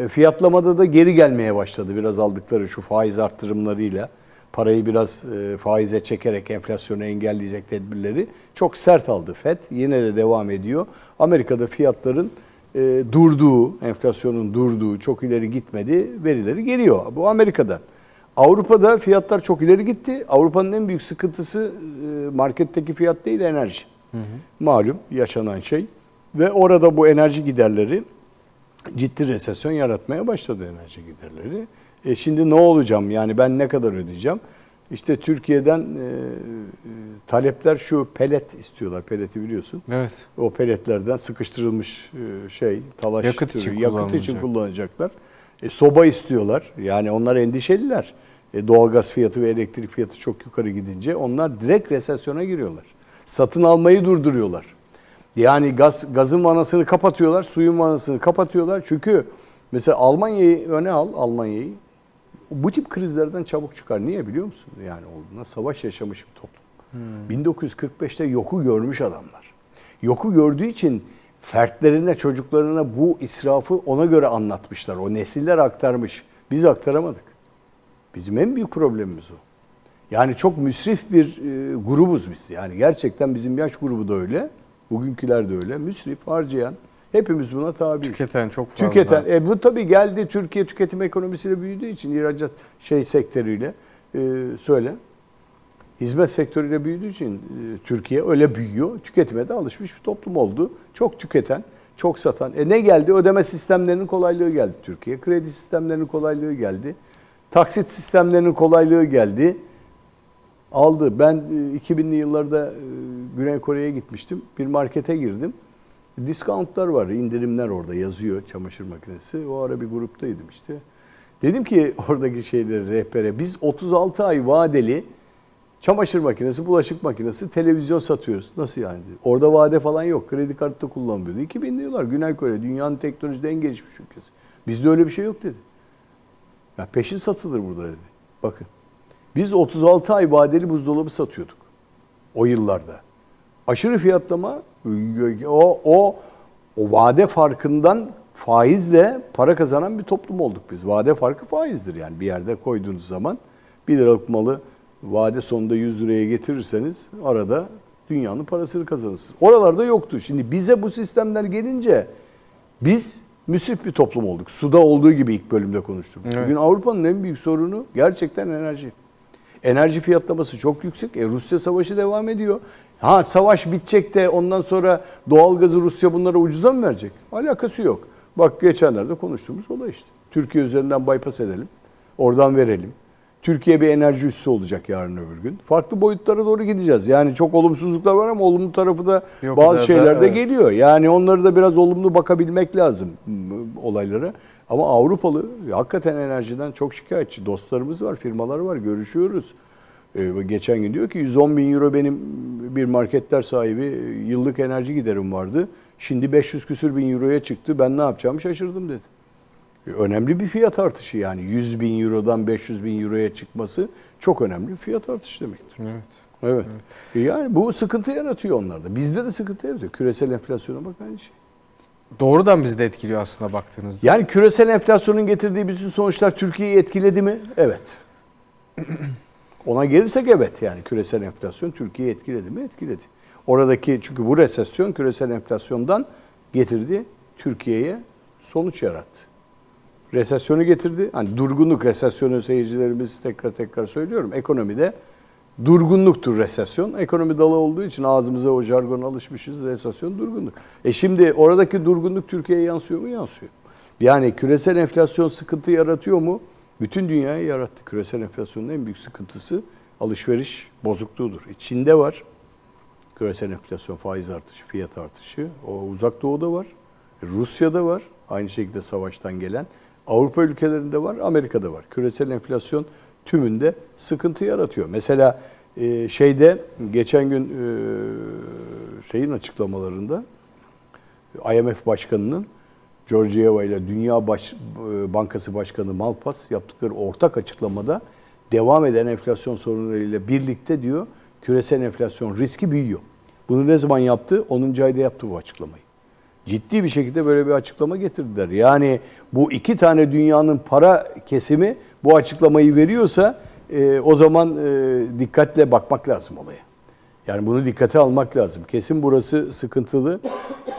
Fiyatlamada da geri gelmeye başladı. Biraz aldıkları şu faiz arttırımlarıyla parayı biraz faize çekerek enflasyonu engelleyecek tedbirleri çok sert aldı FED. Yine de devam ediyor. Amerika'da fiyatların durduğu, enflasyonun durduğu, çok ileri gitmedi verileri geliyor. Bu Amerika'dan. Avrupa'da fiyatlar çok ileri gitti. Avrupa'nın en büyük sıkıntısı marketteki fiyat değil, enerji. Malum yaşanan şey. Ve orada bu enerji giderleri ciddi resesyon yaratmaya başladı, enerji giderleri. Şimdi ne olacağım? Yani ben ne kadar ödeyeceğim? İşte Türkiye'den talepler şu, pelet istiyorlar. Peleti biliyorsun. Evet. O peletlerden sıkıştırılmış talaş yakıt için kullanacaklar. Soba istiyorlar. Yani onlar endişeliler. Doğalgaz fiyatı ve elektrik fiyatı çok yukarı gidince onlar direkt resesyona giriyorlar. Satın almayı durduruyorlar. Yani gazın vanasını kapatıyorlar, suyun vanasını kapatıyorlar. Çünkü mesela Almanya'yı öne al, Almanya'yı. Bu tip krizlerden çabuk çıkar. Niye biliyor musun? Yani olduğuna savaş yaşamış bir toplum. 1945'te yoku görmüş adamlar. Yoku gördüğü için fertlerine, çocuklarına bu israfı ona göre anlatmışlar. O nesiller aktarmış. Biz aktaramadık. Bizim en büyük problemimiz o. Yani çok müsrif bir grubuz biz. Yani gerçekten bizim yaş grubu da öyle. Bugünküler de öyle. Müsrif, harcayan. Hepimiz buna tabiiz. Tüketen çok fazla. Tüketen. Bu tabii geldi, Türkiye tüketim ekonomisiyle büyüdüğü için ihracat sektörüyle hizmet sektörüyle büyüdüğü için Türkiye öyle büyüyor. Tüketime de alışmış bir toplum oldu. Çok tüketen, çok satan. Ne geldi? Ödeme sistemlerinin kolaylığı geldi Türkiye. Kredi sistemlerinin kolaylığı geldi. Taksit sistemlerinin kolaylığı geldi. Aldı. Ben 2000'li yıllarda Güney Kore'ye gitmiştim. Bir markete girdim. Discountlar var, indirimler orada yazıyor, çamaşır makinesi. O ara bir gruptaydım işte. Dedim ki oradaki rehbere, biz 36 ay vadeli çamaşır makinesi, bulaşık makinesi, televizyon satıyoruz. Nasıl yani? Orada vade falan yok. Kredi kartı da kullanmıyordu. 2000'li yıllar Güney Kore dünyanın teknolojide en gelişmiş ülkesi. Bizde öyle bir şey yok dedi. Ya peşin satılır burada dedi. Bakın. Biz 36 ay vadeli buzdolabı satıyorduk. O yıllarda. Aşırı fiyatlama, o vade farkından faizle para kazanan bir toplum olduk biz. Vade farkı faizdir yani, bir yerde koyduğunuz zaman 1 liralık malı vade sonunda 100 liraya getirirseniz arada dünyanın parasını kazanırsınız. Oralarda yoktu. Şimdi bize bu sistemler gelince biz müsrif bir toplum olduk. Suda olduğu gibi ilk bölümde konuştum. Evet. Bugün Avrupa'nın en büyük sorunu gerçekten enerji. Enerji fiyatlaması çok yüksek. Rusya savaşı devam ediyor. Savaş bitecek de ondan sonra doğalgazı Rusya bunlara ucuza mı verecek? Alakası yok. Bak geçenlerde konuştuğumuz olay işte. Türkiye üzerinden bypass edelim. Oradan verelim. Türkiye bir enerji üssü olacak yarın öbür gün. Farklı boyutlara doğru gideceğiz. Yani çok olumsuzluklar var ama olumlu tarafı da bazı şeyler de geliyor. Yani onları da biraz olumlu bakabilmek lazım olaylara. Ama Avrupalı hakikaten enerjiden çok şikayetçi. Dostlarımız var, firmalar var, görüşüyoruz. Geçen gün diyor ki 110 bin euro benim bir marketler sahibi yıllık enerji giderim vardı. Şimdi 500 küsür bin euroya çıktı. Ben ne yapacağımı şaşırdım dedi. Önemli bir fiyat artışı yani. 100 bin eurodan 500 bin euroya çıkması çok önemli bir fiyat artışı demektir. Evet. Yani bu sıkıntı yaratıyor onlarda. Bizde de sıkıntı yaratıyor. Küresel enflasyona bak aynı şey. Doğrudan bizi de etkiliyor aslında baktığınızda. Yani küresel enflasyonun getirdiği bütün sonuçlar Türkiye'yi etkiledi mi? Evet. Ona gelirsek evet, yani küresel enflasyon Türkiye'yi etkiledi mi? Etkiledi. Oradaki, çünkü bu resesyon küresel enflasyondan getirdi, Türkiye'ye sonuç yarattı. Resesyonu getirdi. Hani durgunluk, resesyonu seyircilerimiz tekrar söylüyorum. Ekonomide durgunluktur resesyon. Ekonomi dalı olduğu için ağzımıza o jargona alışmışız. Resesyon, durgunluk. Şimdi oradaki durgunluk Türkiye'ye yansıyor mu? Yansıyor. Yani küresel enflasyon sıkıntı yaratıyor mu? Bütün dünyayı yarattı. Küresel enflasyonun en büyük sıkıntısı alışveriş bozukluğudur. Çin'de var. Küresel enflasyon, faiz artışı, fiyat artışı. O Uzak Doğu'da var. Rusya'da var. Aynı şekilde savaştan gelen. Avrupa ülkelerinde var, Amerika'da var. Küresel enflasyon tümünde sıkıntı yaratıyor. Mesela geçen gün şeyin açıklamalarında IMF Başkanı'nın Georgieva ile Dünya Bankası Başkanı Malpass yaptıkları ortak açıklamada devam eden enflasyon sorunlarıyla birlikte diyor küresel enflasyon riski büyüyor. Bunu ne zaman yaptı? 10. ayda yaptı bu açıklamayı. Ciddi bir şekilde böyle bir açıklama getirdiler. Yani bu iki tane dünyanın para kesimi bu açıklamayı veriyorsa o zaman dikkatle bakmak lazım olaya. Yani bunu dikkate almak lazım. Kesin burası sıkıntılı.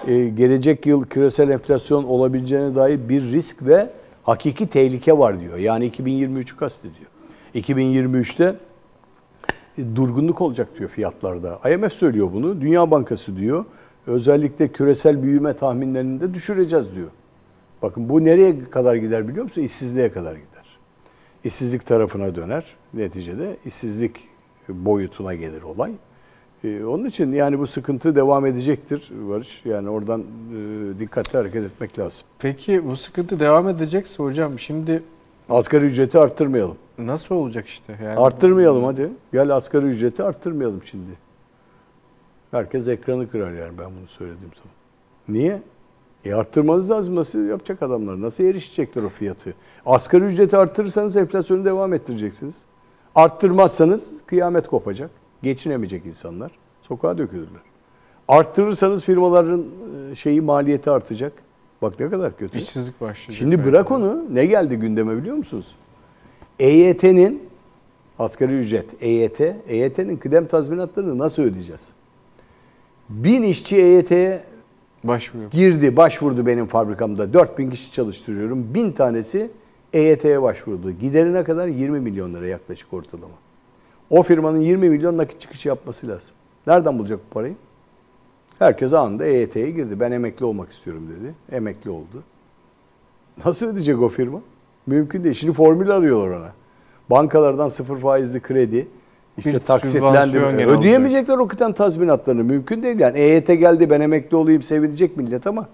Gelecek yıl küresel enflasyon olabileceğine dair bir risk ve hakiki tehlike var diyor. Yani 2023'ü kastediyor. 2023'te durgunluk olacak diyor fiyatlarda. IMF söylüyor bunu. Dünya Bankası diyor. Özellikle küresel büyüme tahminlerini de düşüreceğiz diyor. Bakın bu nereye kadar gider biliyor musun? İşsizliğe kadar gider. İşsizlik tarafına döner. Neticede işsizlik boyutuna gelir olay. Onun için yani bu sıkıntı devam edecektir Barış. Yani oradan dikkatli hareket etmek lazım. Peki bu sıkıntı devam edecekse hocam şimdi asgari ücreti arttırmayalım. nasıl olacak işte? Yani Arttırmayalım hadi. Gel asgari ücreti arttırmayalım şimdi. Herkes ekranı kırar yani ben bunu söylediğim zaman. Niye? Arttırmanız lazım. Nasıl yapacak adamlar? Nasıl erişecekler o fiyatı? Asgari ücreti arttırırsanız enflasyonu devam ettireceksiniz. Arttırmazsanız kıyamet kopacak. Geçinemeyecek insanlar. Sokağa dökülürler. Arttırırsanız firmaların maliyeti artacak. Bak ne kadar kötü. işsizlik başlayacak. Şimdi bırak onu. Ne geldi gündeme biliyor musunuz? EYT'nin asgari ücret, EYT'nin kıdem tazminatlarını nasıl ödeyeceğiz? 1000 işçi EYT'ye başvurdu benim fabrikamda. 4000 kişi çalıştırıyorum. 1000 tanesi EYT'ye başvurdu. Giderine kadar 20 milyon lira yaklaşık ortalama. O firmanın 20 milyon nakit çıkışı yapması lazım. Nereden bulacak bu parayı? Herkes anında EYT'ye girdi. Ben emekli olmak istiyorum dedi. Emekli oldu. Nasıl ödeyecek o firma? Mümkün değil. Şimdi formül arıyorlar ona. Bankalardan sıfır faizli kredi, işte taksitlendirme. Ödeyemeyecekler o kıdem tazminatlarını. Mümkün değil yani. EYT geldi ben emekli olayım sevinecek millet ama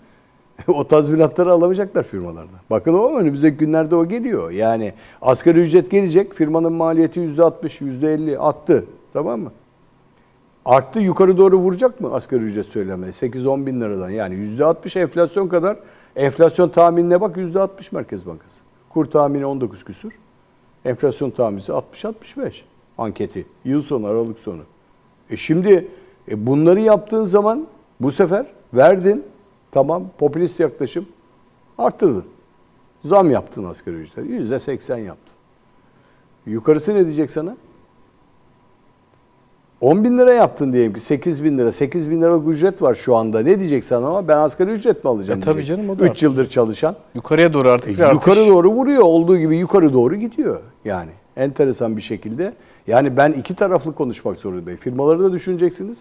o tazminatları alamayacaklar firmalardan. Bakın o önümüzdeki günlerde o geliyor. Yani asgari ücret gelecek. Firmanın maliyeti %60, %50 attı. Tamam mı? Arttı yukarı doğru vuracak mı asgari ücret söylemleri? 8-10 bin liradan yani %60 enflasyon kadar. Enflasyon tahminine bak %60 Merkez Bankası. Kur tahmini 19 küsur. Enflasyon tahmini 60-65 anketi. Yıl sonu, Aralık sonu. Şimdi bunları yaptığın zaman bu sefer verdin. Tamam popülist yaklaşım arttırdın. Zam yaptın asgari ücrete. %80 yaptın. Yukarısı ne diyecek sana? 10 bin lira yaptın diyelim ki 8 bin lira. 8 bin liralık ücret var şu anda. Ne diyecek sana ama ben asgari ücret mi alacağım tabii diyecek. canım o da 3 yıldır çalışan. Yukarıya doğru artık yukarı doğru vuruyor. Olduğu gibi yukarı doğru gidiyor. Yani enteresan bir şekilde. Yani ben iki taraflı konuşmak zorundayım. Firmaları da düşüneceksiniz.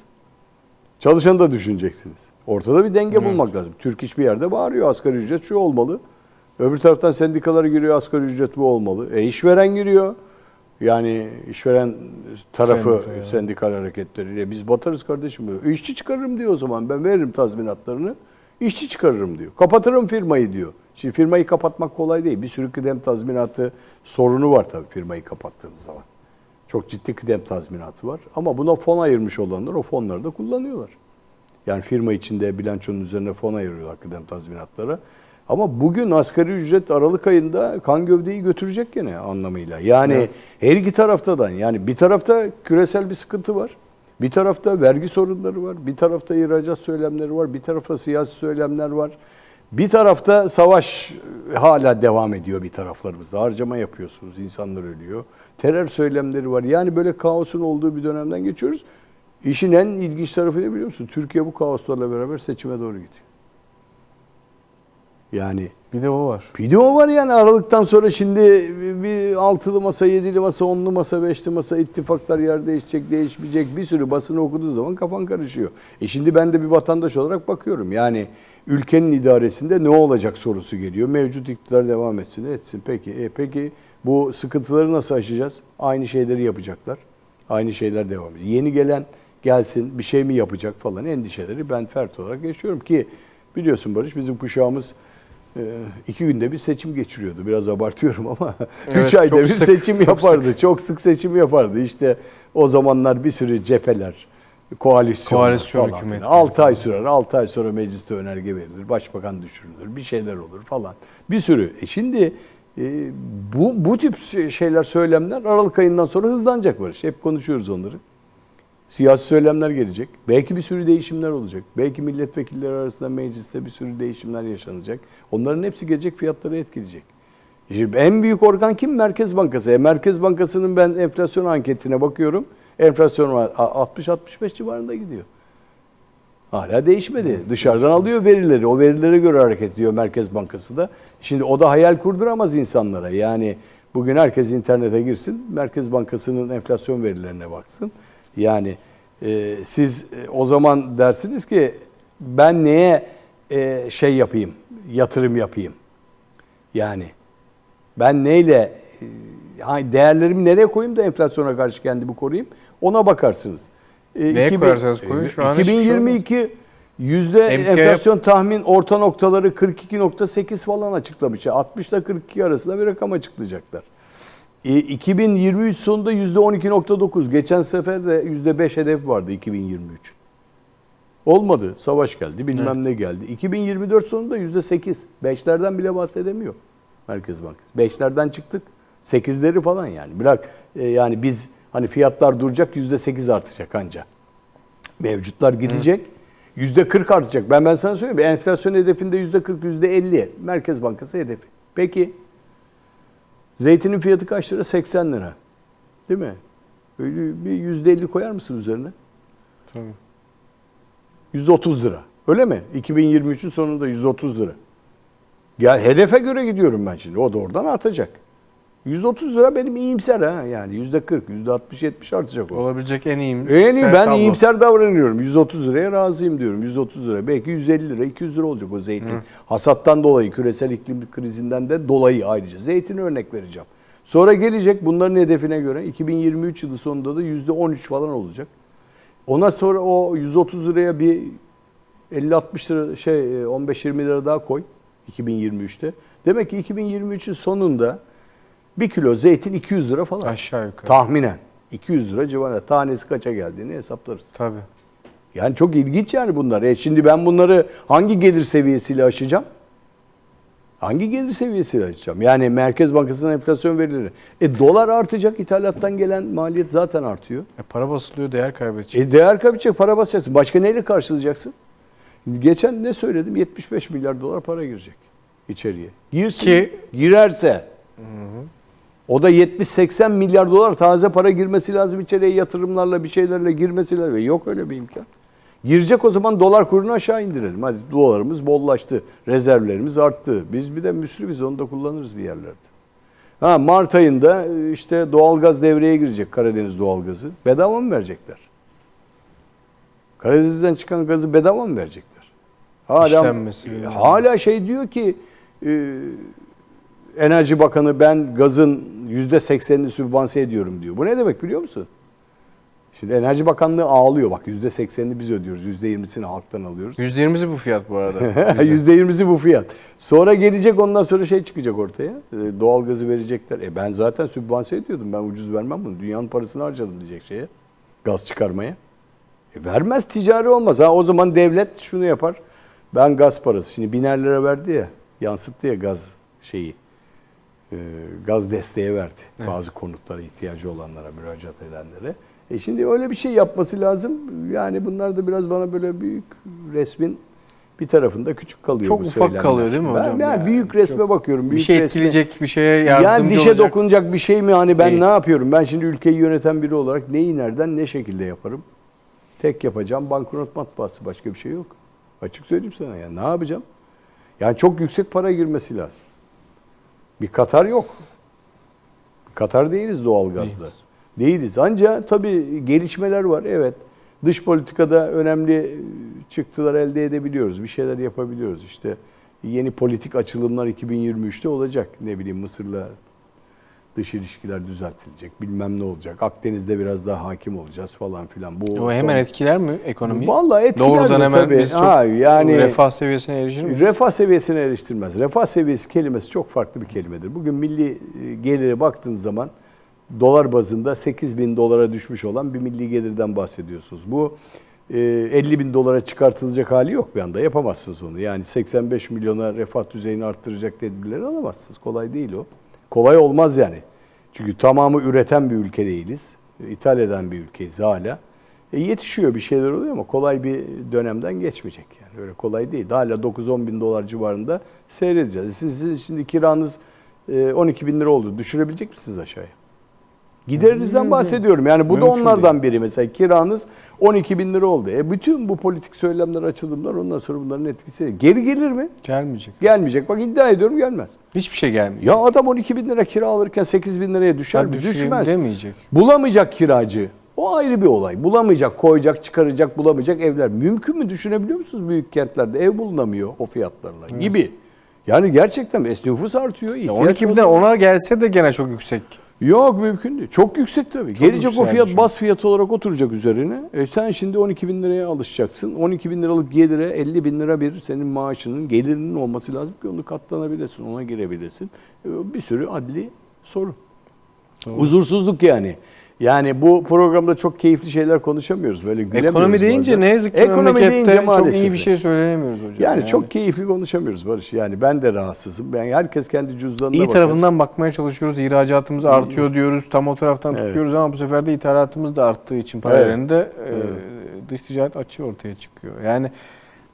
Çalışanı da düşüneceksiniz. Ortada bir denge bulmak lazım. Türk hiçbir yerde bağırıyor asgari ücret şu olmalı. Öbür taraftan sendikalar giriyor asgari ücret bu olmalı. İşveren giriyor. Yani işveren tarafı sendikal hareketleriyle biz batarız kardeşim diyor. İşçi çıkarırım diyor o zaman ben veririm tazminatlarını. İşçi çıkarırım diyor. Kapatırım firmayı diyor. Şimdi firmayı kapatmak kolay değil. Bir sürü kıdem tazminatı sorunu var tabii firmayı kapattığınız zaman. Çok ciddi kıdem tazminatı var. Ama buna fon ayırmış olanlar o fonları da kullanıyorlar. Yani firma içinde bilançonun üzerine fon ayırıyorlar kıdem tazminatlara. Ama bugün asgari ücret Aralık ayında kan gövdeyi götürecek gene anlamıyla. Yani her iki taraftan yani bir tarafta küresel bir sıkıntı var. Bir tarafta vergi sorunları var. Bir tarafta ihracat söylemleri var. Bir tarafta siyasi söylemler var. Bir tarafta savaş hala devam ediyor bir taraflarımızda. Harcama yapıyorsunuz, insanlar ölüyor. Terör söylemleri var. Yani böyle kaosun olduğu bir dönemden geçiyoruz. İşin en ilginç tarafı ne biliyor musun? Türkiye bu kaoslarla beraber seçime doğru gidiyor. Yani bir de o var. Bir de o var yani Aralık'tan sonra şimdi bir altılı masa, yedili masa, onlu masa, beşli masa, ittifaklar yer değişecek, değişmeyecek bir sürü basını okuduğun zaman kafan karışıyor. Şimdi ben de bir vatandaş olarak bakıyorum. Yani ülkenin idaresinde ne olacak sorusu geliyor. Mevcut iktidar devam etsin, etsin. Peki bu sıkıntıları nasıl aşacağız? Aynı şeyleri yapacaklar. Aynı şeyler devam ediyor. Yeni gelen gelsin bir şey mi yapacak falan endişeleri ben fert olarak yaşıyorum ki biliyorsun Barış bizim kuşağımız 2 günde bir seçim geçiriyordu. Biraz abartıyorum ama 3 ayda bir seçim yapardı. Çok sık seçim yapardı. İşte o zamanlar bir sürü cepheler, koalisyon falan. 6 ay sürer. 6 ay sonra mecliste önerge verilir. Başbakan düşürülür. Bir şeyler olur falan. Bir sürü. Şimdi bu tip şeyler, söylemler Aralık ayından sonra hızlanacak Barış. Hep konuşuyoruz onları. Siyasi söylemler gelecek. Belki bir sürü değişimler olacak. Belki milletvekilleri arasında mecliste bir sürü değişimler yaşanacak. Onların hepsi gelecek fiyatları etkileyecek. Şimdi en büyük organ kim? Merkez Bankası. Merkez Bankası'nın ben enflasyon anketine bakıyorum. Enflasyon var 60-65 civarında gidiyor. Hala değişmedi. Dışarıdan alıyor verileri. O verilere göre hareket ediyor Merkez Bankası da. Şimdi o da hayal kurduramaz insanlara. Yani bugün herkes internete girsin. Merkez Bankası'nın enflasyon verilerine baksın. Yani siz o zaman dersiniz ki ben neye şey yapayım, yatırım yapayım? Yani ben neyle, değerlerimi nereye koyayım da enflasyona karşı kendimi koruyayım? Ona bakarsınız. Neye koyarsanız koyun şu an 2022 enflasyon tahmin orta noktaları 42.8 falan açıklamış. 60 ile 42 arasında bir rakam açıklayacaklar. 2023 sonunda %12.9. Geçen sefer de %5 hedef vardı 2023. Olmadı. Savaş geldi. Bilmem ne geldi. 2024 sonunda %8. 5'lerden bile bahsedemiyor Merkez Bankası. 5'lerden çıktık. 8'leri falan yani. Bırak yani biz hani fiyatlar duracak %8 artacak anca. Mevcutlar gidecek. %40 artacak. Ben sana söyleyeyim. Enflasyon hedefinde %40, %50. Merkez Bankası hedefi. Peki zeytinin fiyatı kaç lira? 80 lira. Değil mi? Öyle bir %50 koyar mısın üzerine? Tabii. 130 lira. Öyle mi? 2023'ün sonunda 130 lira. Ya hedefe göre gidiyorum ben şimdi. O da oradan artacak. 130 lira benim iyimser ha. Yani %40, %60-70 artacak o. Olabilecek en iyi. En iyi ben iyimser davranıyorum. 130 liraya razıyım diyorum. 130 lira. Belki 150 lira, 200 lira olacak o zeytin. Hasattan dolayı, küresel iklim krizinden de dolayı ayrıca. Zeytini örnek vereceğim. Sonra gelecek bunların hedefine göre 2023 yılı sonunda da %13 falan olacak. Ona sonra o 130 liraya bir 50-60 lira 15-20 lira daha koy 2023'te. Demek ki 2023'ün sonunda 1 kilo zeytin 200 lira falan. Aşağı yukarı. Tahminen 200 lira civarında. Tanesi kaça geldiğini hesaplarız. Tabii. Yani çok ilginç yani bunlar. Şimdi ben bunları hangi gelir seviyesiyle aşacağım? Hangi gelir seviyesiyle aşacağım? Yani Merkez Bankası'nın enflasyon verileri. Dolar artacak. İthalattan gelen maliyet zaten artıyor. Para basılıyor, değer kaybedecek. Değer kaybedecek, para basacaksın. Başka neyle karşılayacaksın? Geçen ne söyledim? 75 milyar dolar para girecek içeriye. Girsin, girerse. O da 70-80 milyar dolar taze para girmesi lazım içeriye, yatırımlarla bir şeylerle girmesi lazım. Yok öyle bir imkan. Girecek, o zaman dolar kurunu aşağı indirelim. Hadi dolarımız bollaştı, rezervlerimiz arttı. Biz bir de müslimiz, onu da kullanırız bir yerlerde. Mart ayında işte doğalgaz devreye girecek, Karadeniz doğalgazı. Bedava mı verecekler? Karadeniz'den çıkan gazı bedava mı verecekler? Hala şey diyor ki Enerji Bakanı, ben gazın %80'ini sübvanse ediyorum diyor. Bu ne demek biliyor musun? Şimdi Enerji Bakanlığı ağlıyor. Bak %80'ini biz ödüyoruz. %20'sini halktan alıyoruz. %20'si bu fiyat bu arada. %20'si bu fiyat. Sonra gelecek, ondan sonra şey çıkacak ortaya. Doğalgazı verecekler. Ben zaten sübvanse ediyordum. Ben ucuz vermem bunu. Dünyanın parasını harcadım diyecek şeye. Gaz çıkarmaya. Vermez, ticari olmaz. O zaman devlet şunu yapar. Ben gaz parası. Şimdi 1000'er lira verdi ya. Yansıttı ya gaz şeyi. Gaz desteği verdi. Evet. Bazı konutlara ihtiyacı olanlara, müracaat edenlere. Şimdi öyle bir şey yapması lazım. Yani bunlar da biraz bana böyle büyük resmin bir tarafında küçük kalıyor. Çok bu ufak söylemler. Kalıyor değil mi hocam? Yani büyük resme bakıyorum. Büyük bir şey etkileyecek, bir şeye yardımcı olacak. Yani dişe olacak. dokunacak bir şey mi? Hani ben değil. Ne yapıyorum? Ben şimdi ülkeyi yöneten biri olarak neyi nereden ne şekilde yaparım? Tek yapacağım banknot matbaası. Başka bir şey yok. Açık söyleyeyim sana. Yani ne yapacağım? Yani çok yüksek para girmesi lazım. Bir Katar yok. Katar değiliz doğalgazda. Değiliz. Ancak tabii gelişmeler var. Evet. Dış politikada önemli çıktılar elde edebiliyoruz. Bir şeyler yapabiliyoruz. İşte yeni politik açılımlar 2023'te olacak. Ne bileyim, Mısır'la dış ilişkiler düzeltilecek. Bilmem ne olacak. Akdeniz'de biraz daha hakim olacağız falan filan. O hemen etkiler mi ekonomiyi? Vallahi etkiler. Doğrudan hemen tabii. biz çok refah seviyesine erişir miyiz? Refah seviyesine eriştirmez. Refah seviyesi kelimesi çok farklı bir kelimedir. Bugün milli gelire baktığınız zaman dolar bazında 8.000 dolara düşmüş olan bir milli gelirden bahsediyorsunuz. Bu 50.000 dolara çıkartılacak hali yok bir anda. Yapamazsınız onu. Yani 85 milyona refah düzeyini arttıracak tedbirleri alamazsınız. Kolay değil o. Kolay olmaz yani. Çünkü tamamı üreten bir ülke değiliz. İthal eden bir ülkeyiz hala. Yetişiyor, bir şeyler oluyor ama kolay bir dönemden geçmeyecek. Yani öyle kolay değil. Hala 9-10 bin dolar civarında seyredeceğiz. Sizin şimdi kiranız 12 bin lira oldu. Düşürebilecek misiniz aşağıya? Giderinizden bahsediyorum. Yani bu da Mümkün onlardan biri. Mesela kiranız 12 bin lira oldu. Bütün bu politik söylemler, açılımlar ondan sonra bunların etkisi. Geri gelir mi? Gelmeyecek. Gelmeyecek. Bak iddia ediyorum gelmez. Hiçbir şey gelmeyecek. Ya adam 12 bin lira kira alırken 8 bin liraya düşer mi? Düşmez. Demeyecek. Bulamayacak kiracı. O ayrı bir olay. Bulamayacak, koyacak, çıkaracak, bulamayacak evler. Mümkün mü düşünebiliyor musunuz büyük kentlerde? Ev bulunamıyor o fiyatlarla gibi. Yani gerçekten nüfus artıyor. Ya 12 binden 10'a gelse de gene çok yüksek. Yok mümkün değil. Çok yüksek tabii. Çok Gelecek o fiyat çünkü. bas fiyatı olarak oturacak üzerine. Sen şimdi 12 bin liraya alışacaksın. 12 bin liralık gelire 50 bin lira bir senin maaşının gelirinin olması lazım ki onu katlanabilesin. Ona girebilesin. Bir sürü adli sorun. Doğru. Huzursuzluk yani. Yani bu programda çok keyifli şeyler konuşamıyoruz. Böyle gülemiyoruz. Ekonomi deyince bazen. ne yazık ki Ekonomi memlekette deyince çok maalesef. iyi bir şey söyleyemiyoruz hocam. Yani çok keyifli konuşamıyoruz Barış. Yani ben de rahatsızım. Herkes kendi cüzdanına İyi bakar. tarafından bakmaya çalışıyoruz. İhracatımız artıyor diyoruz. Tam o taraftan Evet. tutuyoruz ama bu sefer de ithalatımız da arttığı için paralelinde dış ticaret açığı ortaya çıkıyor. Yani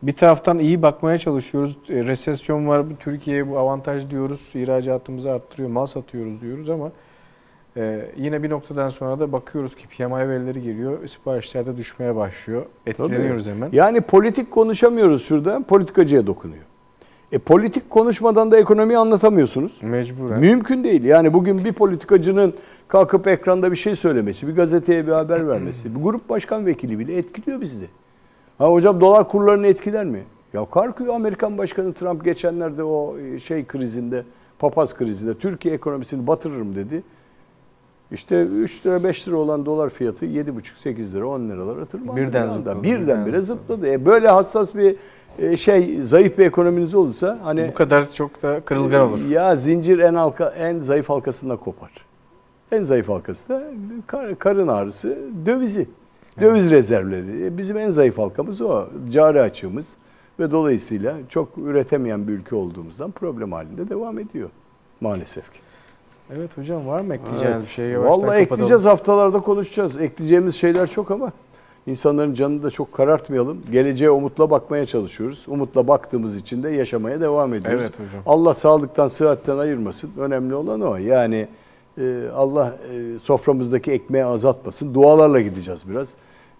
bir taraftan iyi bakmaya çalışıyoruz. Resesyon var. Türkiye'ye bu avantaj diyoruz. İhracatımızı arttırıyor. Mal satıyoruz diyoruz ama yine bir noktadan sonra da bakıyoruz ki PMI verileri geliyor. Siparişlerde düşmeye başlıyor. Etkileniyoruz hemen. Yani politik konuşamıyoruz şurada. Politikacıya dokunuyor. Politik konuşmadan da ekonomiyi anlatamıyorsunuz. Mecburen. Mümkün değil. Yani bugün bir politikacının kalkıp ekranda bir şey söylemesi, bir gazeteye bir haber vermesi, bir grup başkan vekili bile etkiliyor bizi. Ha hocam dolar kurlarını etkiler mi? Ya kalkıyor Amerikan Başkanı Trump geçenlerde o krizinde, papaz krizinde Türkiye ekonomisini batırırım dedi. İşte 3 lira 5 lira olan dolar fiyatı 7,5-8 lira 10 liralara tırmandı. Birden zıpladı. Birdenbire zıpladı. Böyle hassas bir zayıf bir ekonominiz olursa hani Bu kadar çok da kırılgan olur. Ya zincir en zayıf halkasında kopar. En zayıf halkası da karın ağrısı, dövizi. Döviz rezervleri. Bizim en zayıf halkamız o. Cari açığımız ve dolayısıyla çok üretemeyen bir ülke olduğumuzdan problem halinde devam ediyor maalesef ki. Evet hocam, var mı ekleyeceğiniz bir şey? Yavaştan Vallahi kapatalım. ekleyeceğiz, haftalarda konuşacağız. Ekleyeceğimiz şeyler çok ama insanların canını da çok karartmayalım. Geleceğe umutla bakmaya çalışıyoruz. Umutla baktığımız için de yaşamaya devam ediyoruz. Evet hocam. Allah sağlıktan, sıhhatten ayırmasın. Önemli olan o. Yani Allah soframızdaki ekmeği azaltmasın. Dualarla gideceğiz biraz.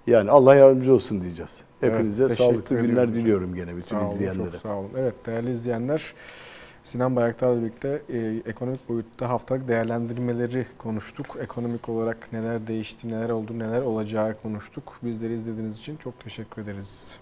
Yani Allah yardımcı olsun diyeceğiz. Hepinize Evet, sağlıklı teşekkür günler ediyorum diliyorum gene bütün Sağ olun, izleyenlere. çok sağ olun. Evet değerli izleyenler, Sinan Bayraktar'la birlikte ekonomik boyutta haftalık değerlendirmeleri konuştuk. Ekonomik olarak neler değişti, neler oldu, neler olacağı konuştuk. Bizleri izlediğiniz için çok teşekkür ederiz.